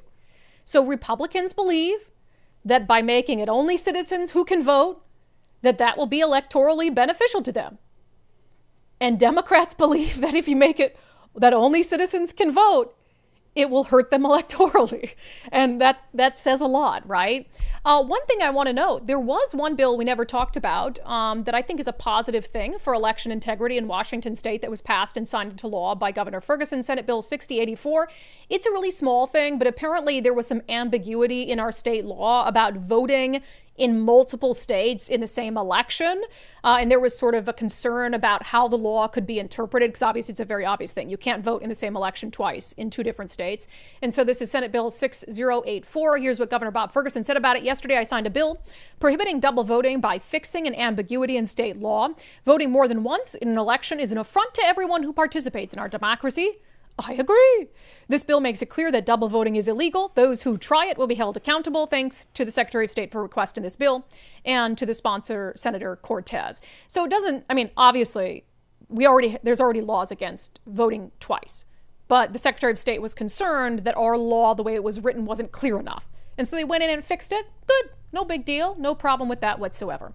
So Republicans believe that by making it only citizens who can vote, that will be electorally beneficial to them. And Democrats believe that if you make it that only citizens can vote, it will hurt them electorally. And that says a lot, right? One thing I want to note, there was one bill we never talked about that I think is a positive thing for election integrity in Washington state that was passed and signed into law by Governor Ferguson, Senate Bill 6084. It's a really small thing, but apparently there was some ambiguity in our state law about voting in multiple states in the same election. And there was sort of a concern about how the law could be interpreted, because obviously it's a very obvious thing. You can't vote in the same election twice in two different states. And so this is Senate Bill 6084. Here's what Governor Bob Ferguson said about it. Yesterday, I signed a bill prohibiting double voting by fixing an ambiguity in state law. Voting more than once in an election is an affront to everyone who participates in our democracy. I agree. This bill makes it clear that double voting is illegal. Those who try it will be held accountable, thanks to the Secretary of State for requesting this bill and to the sponsor, Senator Cortez. So it doesn't, I mean, obviously, there's already laws against voting twice. But the Secretary of State was concerned that our law, the way it was written, wasn't clear enough. And so they went in and fixed it. Good. No big deal. No problem with that whatsoever.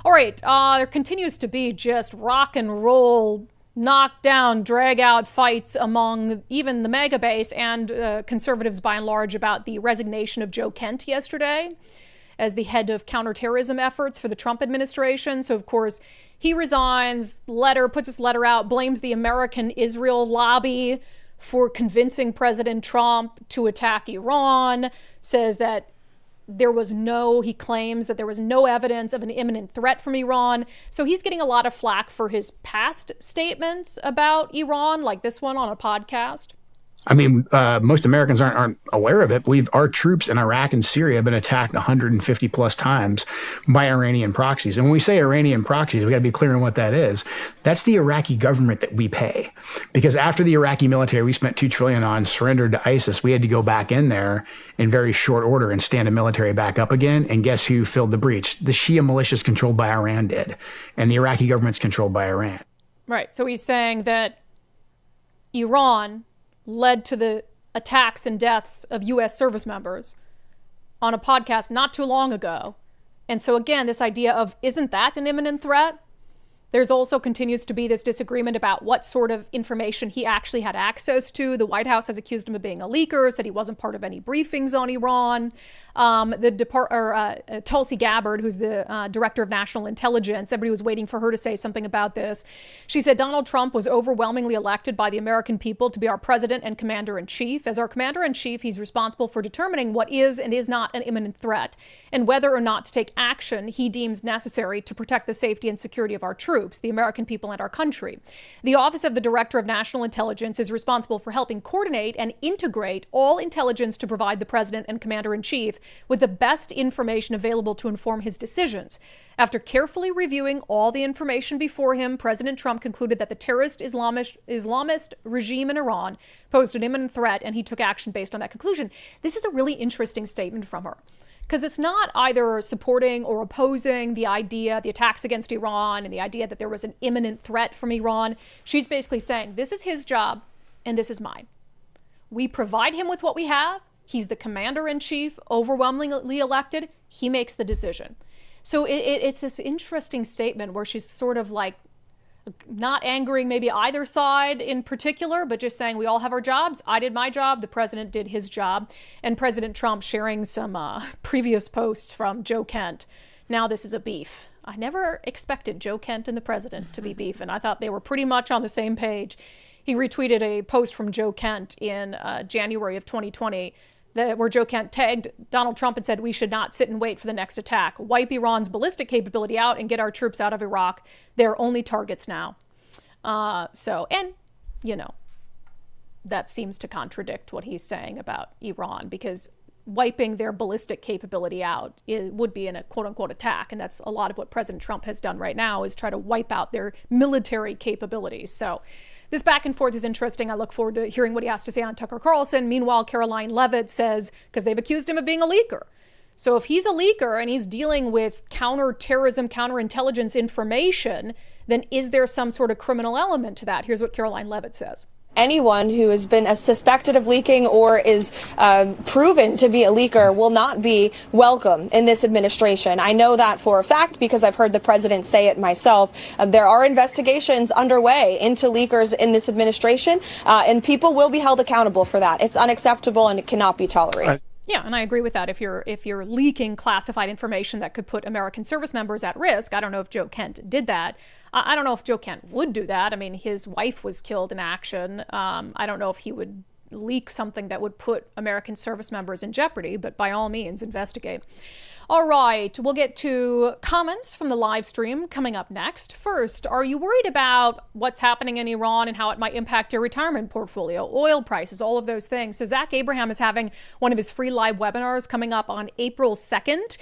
All right. There continues to be just rock and roll, knock down, drag out fights among even the mega base and conservatives by and large about the resignation of Joe Kent yesterday as the head of counterterrorism efforts for the Trump administration. So, of course, he resigns, puts his letter out, blames the American Israel lobby for convincing President Trump to attack Iran, says that he claims that there was no evidence of an imminent threat from Iran. So he's getting a lot of flack for his past statements about Iran, like this one on a podcast. I mean, most Americans aren't aware of it. Our troops in Iraq and Syria have been attacked 150 plus times by Iranian proxies. And when we say Iranian proxies, we got to be clear on what that is. That's the Iraqi government that we pay. Because after the Iraqi military we spent $2 trillion on surrendered to ISIS, we had to go back in there in very short order and stand a military back up again. And guess who filled the breach? The Shia militias controlled by Iran did. And the Iraqi government's controlled by Iran. Right. So he's saying that Iran led to the attacks and deaths of U.S. service members on a podcast not too long ago. And so again, this idea of, isn't that an imminent threat? There's also continues to be this disagreement about what sort of information he actually had access to. The White House has accused him of being a leaker, said he wasn't part of any briefings on Iran. Tulsi Gabbard, who's the director of national intelligence, everybody was waiting for her to say something about this. She said Donald Trump was overwhelmingly elected by the American people to be our president and commander-in-chief. As our commander-in-chief, he's responsible for determining what is and is not an imminent threat and whether or not to take action he deems necessary to protect the safety and security of our troops, the American people, and our country. The Office of the Director of National Intelligence is responsible for helping coordinate and integrate all intelligence to provide the president and commander-in-chief with the best information available to inform his decisions. After carefully reviewing all the information before him, President Trump concluded that the terrorist Islamist regime in Iran posed an imminent threat, and he took action based on that conclusion. This is a really interesting statement from her, because it's not either supporting or opposing the attacks against Iran and the idea that there was an imminent threat from Iran. She's basically saying, this is his job and this is mine. We provide him with what we have. He's the commander-in-chief, overwhelmingly elected. He makes the decision. So it's this interesting statement where she's sort of like not angering maybe either side in particular, but just saying we all have our jobs. I did my job. The president did his job. And President Trump sharing some previous posts from Joe Kent. Now this is a beef. I never expected Joe Kent and the president to be beefing. I thought they were pretty much on the same page. He retweeted a post from Joe Kent in January of 2020 where Joe Kent tagged Donald Trump and said, we should not sit and wait for the next attack. Wipe Iran's ballistic capability out and get our troops out of Iraq. They're only targets now. And, you know, that seems to contradict what he's saying about Iran, because wiping their ballistic capability out would be in a quote-unquote attack. And that's a lot of what President Trump has done right now, is try to wipe out their military capabilities. So this back and forth is interesting. I look forward to hearing what he has to say on Tucker Carlson. Meanwhile, Caroline Leavitt says, because they've accused him of being a leaker. So if he's a leaker and he's dealing with counterterrorism, counterintelligence information, then is there some sort of criminal element to that? Here's what Caroline Leavitt says. Anyone who has been suspected of leaking or is proven to be a leaker will not be welcome in this administration. I know that for a fact because I've heard the president say it myself. There are investigations underway into leakers in this administration, and people will be held accountable for that. It's unacceptable and it cannot be tolerated. Yeah, and I agree with that. If you're leaking classified information that could put American service members at risk, I don't know if Joe Kent did that. I don't know if Joe Kent would do that. I mean, his wife was killed in action. I don't know if he would leak something that would put American service members in jeopardy, but by all means, investigate. All right, we'll get to comments from the live stream coming up next. First, are you worried about what's happening in Iran and how it might impact your retirement portfolio, oil prices, all of those things? So Zach Abraham is having one of his free live webinars coming up on April 2nd.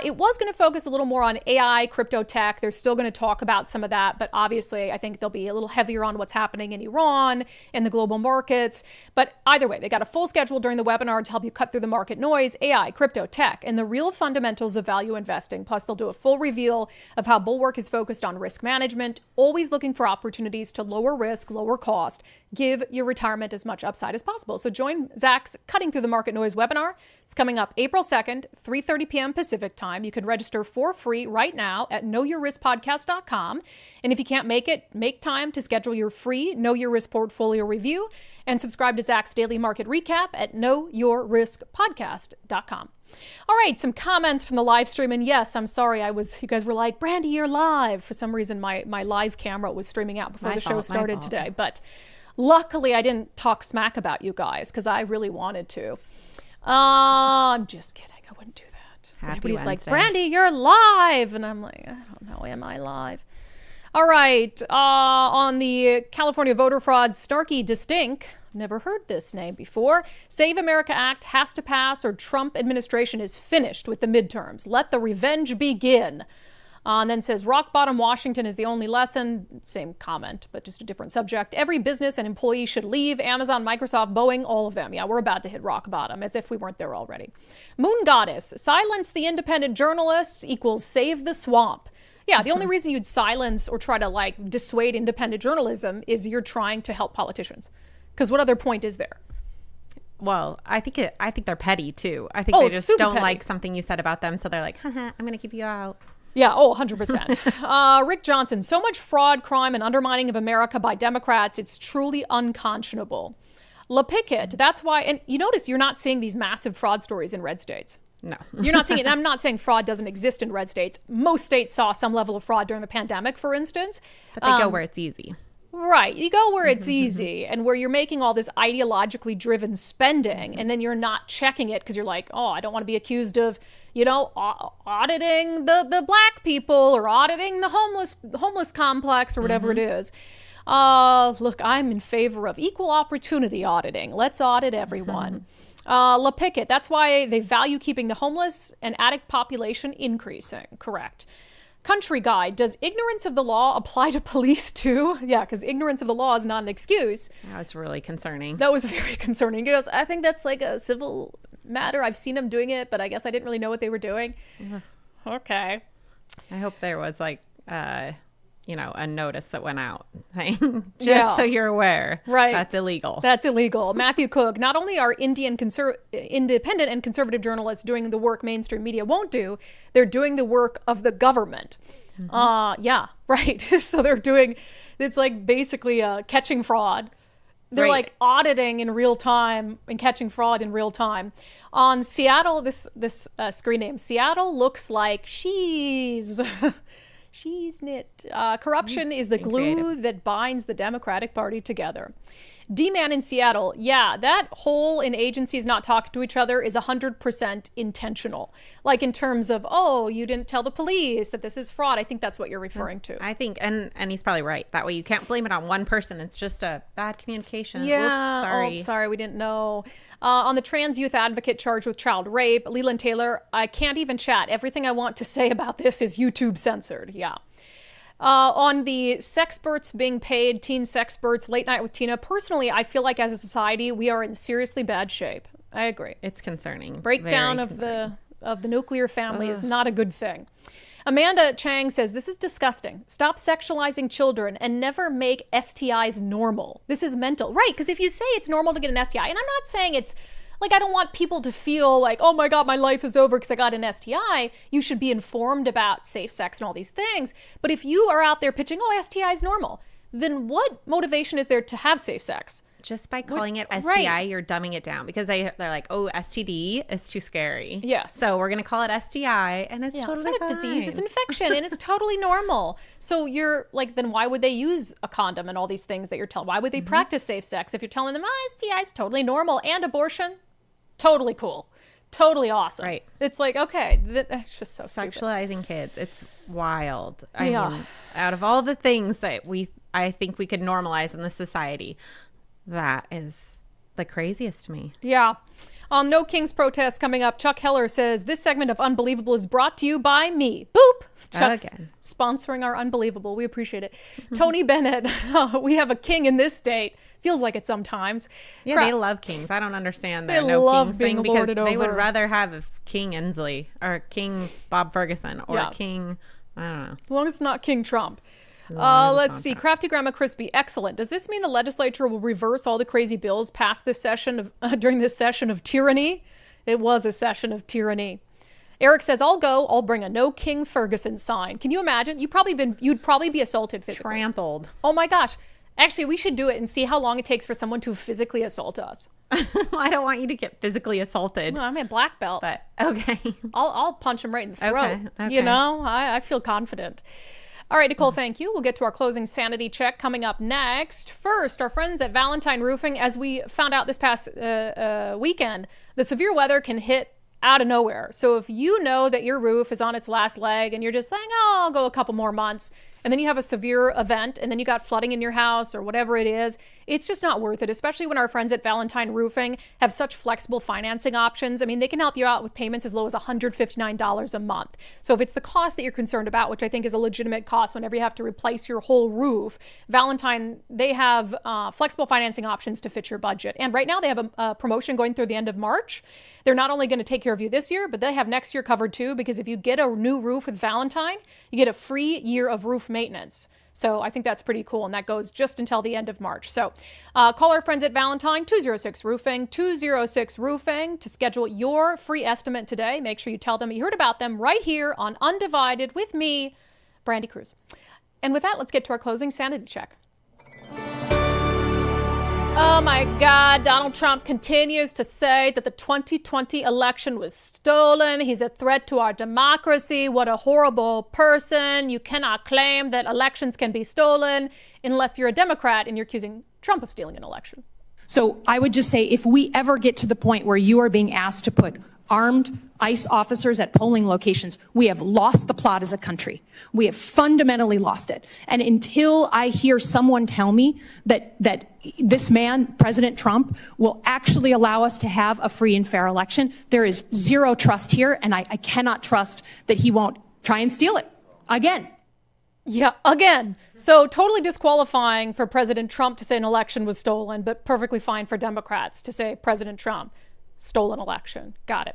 It was going to focus a little more on AI, crypto tech. They're still going to talk about some of that, but obviously I think they'll be a little heavier on what's happening in Iran and the global markets. But either way, they got a full schedule during the webinar to help you cut through the market noise, AI, crypto tech, and the real fundamentals of value investing. Plus, they'll do a full reveal of how Bulwark is focused on risk management, always looking for opportunities to lower risk, lower cost, give your retirement as much upside as possible. So join Zach's Cutting Through the Market Noise webinar. It's coming up April 2nd, 3:30 p.m. Pacific time. You can register for free right now at knowyourriskpodcast.com. And if you can't make it, make time to schedule your free Know Your Risk portfolio review and subscribe to Zach's daily market recap at knowyourriskpodcast.com. All right, some comments from the live stream. And yes, I'm sorry, you guys were like, Brandi, you're live. For some reason, my live camera was streaming out before the show started today. But luckily, I didn't talk smack about you guys because I really wanted to. I'm just kidding. I wouldn't do that. Everybody's Wednesday. Like, Brandi, you're live. And I'm like, I don't know, am I live? All right, on the California voter fraud, Snarky Distinct, never heard this name before. Save America Act has to pass or Trump administration is finished with the midterms. Let the revenge begin. And then says, rock bottom Washington is the only lesson. Same comment, but just a different subject. Every business and employee should leave. Amazon, Microsoft, Boeing, all of them. Yeah, we're about to hit rock bottom, as if we weren't there already. Moon Goddess, silence the independent journalists equals save the swamp. Yeah, the only reason you'd silence or try to dissuade independent journalism is you're trying to help politicians. Because what other point is there? Well, I think they're petty too. I think they just don't like something you said about them, so they're like, haha, I'm going to keep you out. Yeah, 100%. Rick Johnson, so much fraud, crime, and undermining of America by Democrats, it's truly unconscionable. La Pickett, that's why, and you notice you're not seeing these massive fraud stories in red states. No. You're not seeing it. I'm not saying fraud doesn't exist in red states. Most states saw some level of fraud during the pandemic, for instance. But they go where it's easy. Right. You go where it's easy and where you're making all this ideologically driven spending and then you're not checking it because you're like, oh, I don't want to be accused of, auditing the black people or auditing the homeless complex or whatever it is. Look, I'm in favor of equal opportunity auditing. Let's audit everyone. La Pickett, that's why they value keeping the homeless and addict population increasing. Correct. Country Guide, does ignorance of the law apply to police too? Yeah, because ignorance of the law is not an excuse. That was really concerning. That was very concerning. He goes, I think that's like a civil matter. I've seen them doing it, but I guess I didn't really know what they were doing. Okay. I hope there was a notice that went out saying, so you're aware. Right. That's illegal. That's illegal. Matthew Cook, not only are independent and conservative journalists doing the work mainstream media won't do, they're doing the work of the government. Yeah, right. So they're doing It's like basically catching fraud. They're Right. like auditing in real time and catching fraud in real time. On Seattle, this screen name, Seattle looks like she's knit. Corruption is the glue that binds the Democratic Party together. D-Man in Seattle, yeah, that hole in agencies not talking to each other is 100% intentional. Like in terms of, oh, you didn't tell the police that this is fraud. I think that's what you're referring to. I think, and he's probably right. That way you can't blame it on one person. It's just a bad communication. Yeah. Oops, sorry. Oh, sorry, we didn't know. On the trans youth advocate charged with child rape, Leland Taylor, I can't even chat. Everything I want to say about this is YouTube censored. Yeah. On the sexperts being paid, teen sexperts, late night with Tina, personally, I feel like as a society, we are in seriously bad shape. I agree. It's concerning. Breakdown of the nuclear family is not a good thing. Amanda Chang says, this is disgusting. Stop sexualizing children and never make STIs normal. This is mental. Right, because if you say it's normal to get an STI, and I'm not saying it's like, I don't want people to feel like, oh my God, my life is over because I got an STI. You should be informed about safe sex and all these things. But if you are out there pitching, oh, STI is normal, then what motivation is there to have safe sex? Just by calling it STI, you're dumbing it down because they're like, oh, STD is too scary. Yes. So we're going to call it STI, and it's totally it's not a fine. disease, it's an infection, and it's totally normal. So you're like, then why would they use a condom and all these things that you're telling? Why would they practice safe sex if you're telling them, STI is totally normal, and abortion? Totally cool. Totally awesome. Right. It's like, okay, that's just so Sexualizing kids. It's wild. Yeah. I mean, out of all the things that I think we could normalize in this society, that is the craziest to me. Yeah. No Kings protest coming up. Chuck Heller says, this segment of Unbelievable is brought to you by me. Boop. Chuck's sponsoring our Unbelievable. We appreciate it. Tony Bennett, we have a king in this state. Feels like it sometimes. Yeah, they love kings. I don't understand They that no love kings being thing because lorded they would over. rather have King Inslee or King Bob Ferguson or King, I don't know. As long as it's not King Trump. long as it's Let's not see. that. Crafty Grandma Crispy. Excellent. Does this mean the legislature will reverse all the crazy bills passed this session during this session of tyranny? It was a session of tyranny. Eric says, I'll go. I'll bring a no King Ferguson sign. Can you imagine? You'd probably be assaulted physically. Trampled. Oh my gosh. Actually, we should do it and see how long it takes for someone to physically assault us. I don't want you to get physically assaulted. Well, I'm a black belt. But okay. I'll punch him right in the throat. Okay. You know, I feel confident. All right, Nicole, thank you. We'll get to our closing sanity check coming up next. First, our friends at Valentine Roofing. As we found out this past weekend, the severe weather can hit out of nowhere. So if you know that your roof is on its last leg and you're just saying, oh, I'll go a couple more months, and then you have a severe event and then you got flooding in your house or whatever it is, it's just not worth it, especially when our friends at Valentine Roofing have such flexible financing options. I mean, they can help you out with payments as low as $159 a month. So if it's the cost that you're concerned about, which I think is a legitimate cost whenever you have to replace your whole roof, Valentine, they have flexible financing options to fit your budget. And right now they have a promotion going through the end of March. They're not only going to take care of you this year, but they have next year covered too, because if you get a new roof with Valentine, you get a free year of roof maintenance. So I think that's pretty cool, and that goes just until the end of March. So call our friends at Valentine, 206-ROOFING, 206-ROOFING to schedule your free estimate today. Make sure you tell them you heard about them right here on Undivided with me, Brandi Kruse. And with that, let's get to our closing sanity check. Oh my God, Donald Trump continues to say that the 2020 election was stolen. He's a threat to our democracy. What a horrible person. You cannot claim that elections can be stolen unless you're a Democrat and you're accusing Trump of stealing an election. So I would just say if we ever get to the point where you are being asked to put armed ICE officers at polling locations, we have lost the plot as a country. We have fundamentally lost it. And until I hear someone tell me that this man, President Trump, will actually allow us to have a free and fair election, there is zero trust here, and I cannot trust that he won't try and steal it again. Yeah, again. So totally disqualifying for President Trump to say an election was stolen, but perfectly fine for Democrats to say President Trump stolen election. Got it.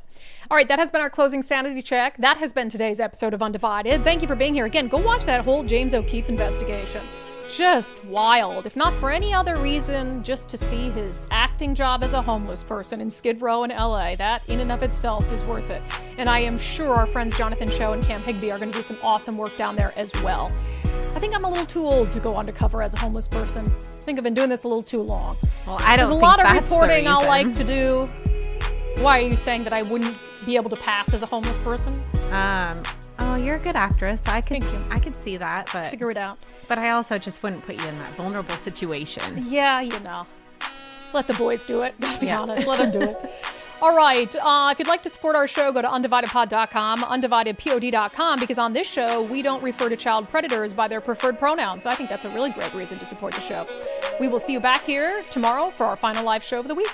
All right, that has been our closing sanity check. That has been today's episode of Undivided. Thank you for being here. Again, go watch that whole James O'Keefe investigation. Just wild. If not for any other reason, just to see his acting job as a homeless person in Skid Row in LA. That in and of itself is worth it. And I am sure our friends Jonathan Cho and Cam Higbee are going to do some awesome work down there as well. I think I'm a little too old to go undercover as a homeless person. I think I've been doing this a little too long. Well, I don't There's a think lot of that's the reporting I'll reason. like to do. Why are you saying that I wouldn't be able to pass as a homeless person? Oh, you're a good actress. I could see that, but Figure it out. But I also just wouldn't put you in that vulnerable situation. Yeah, you know. Let the boys do it. Gotta be Yes. honest. Let them do it. All right. If you'd like to support our show, go to undividedpod.com, undividedpod.com, because on this show, we don't refer to child predators by their preferred pronouns. I think that's a really great reason to support the show. We will see you back here tomorrow for our final live show of the week.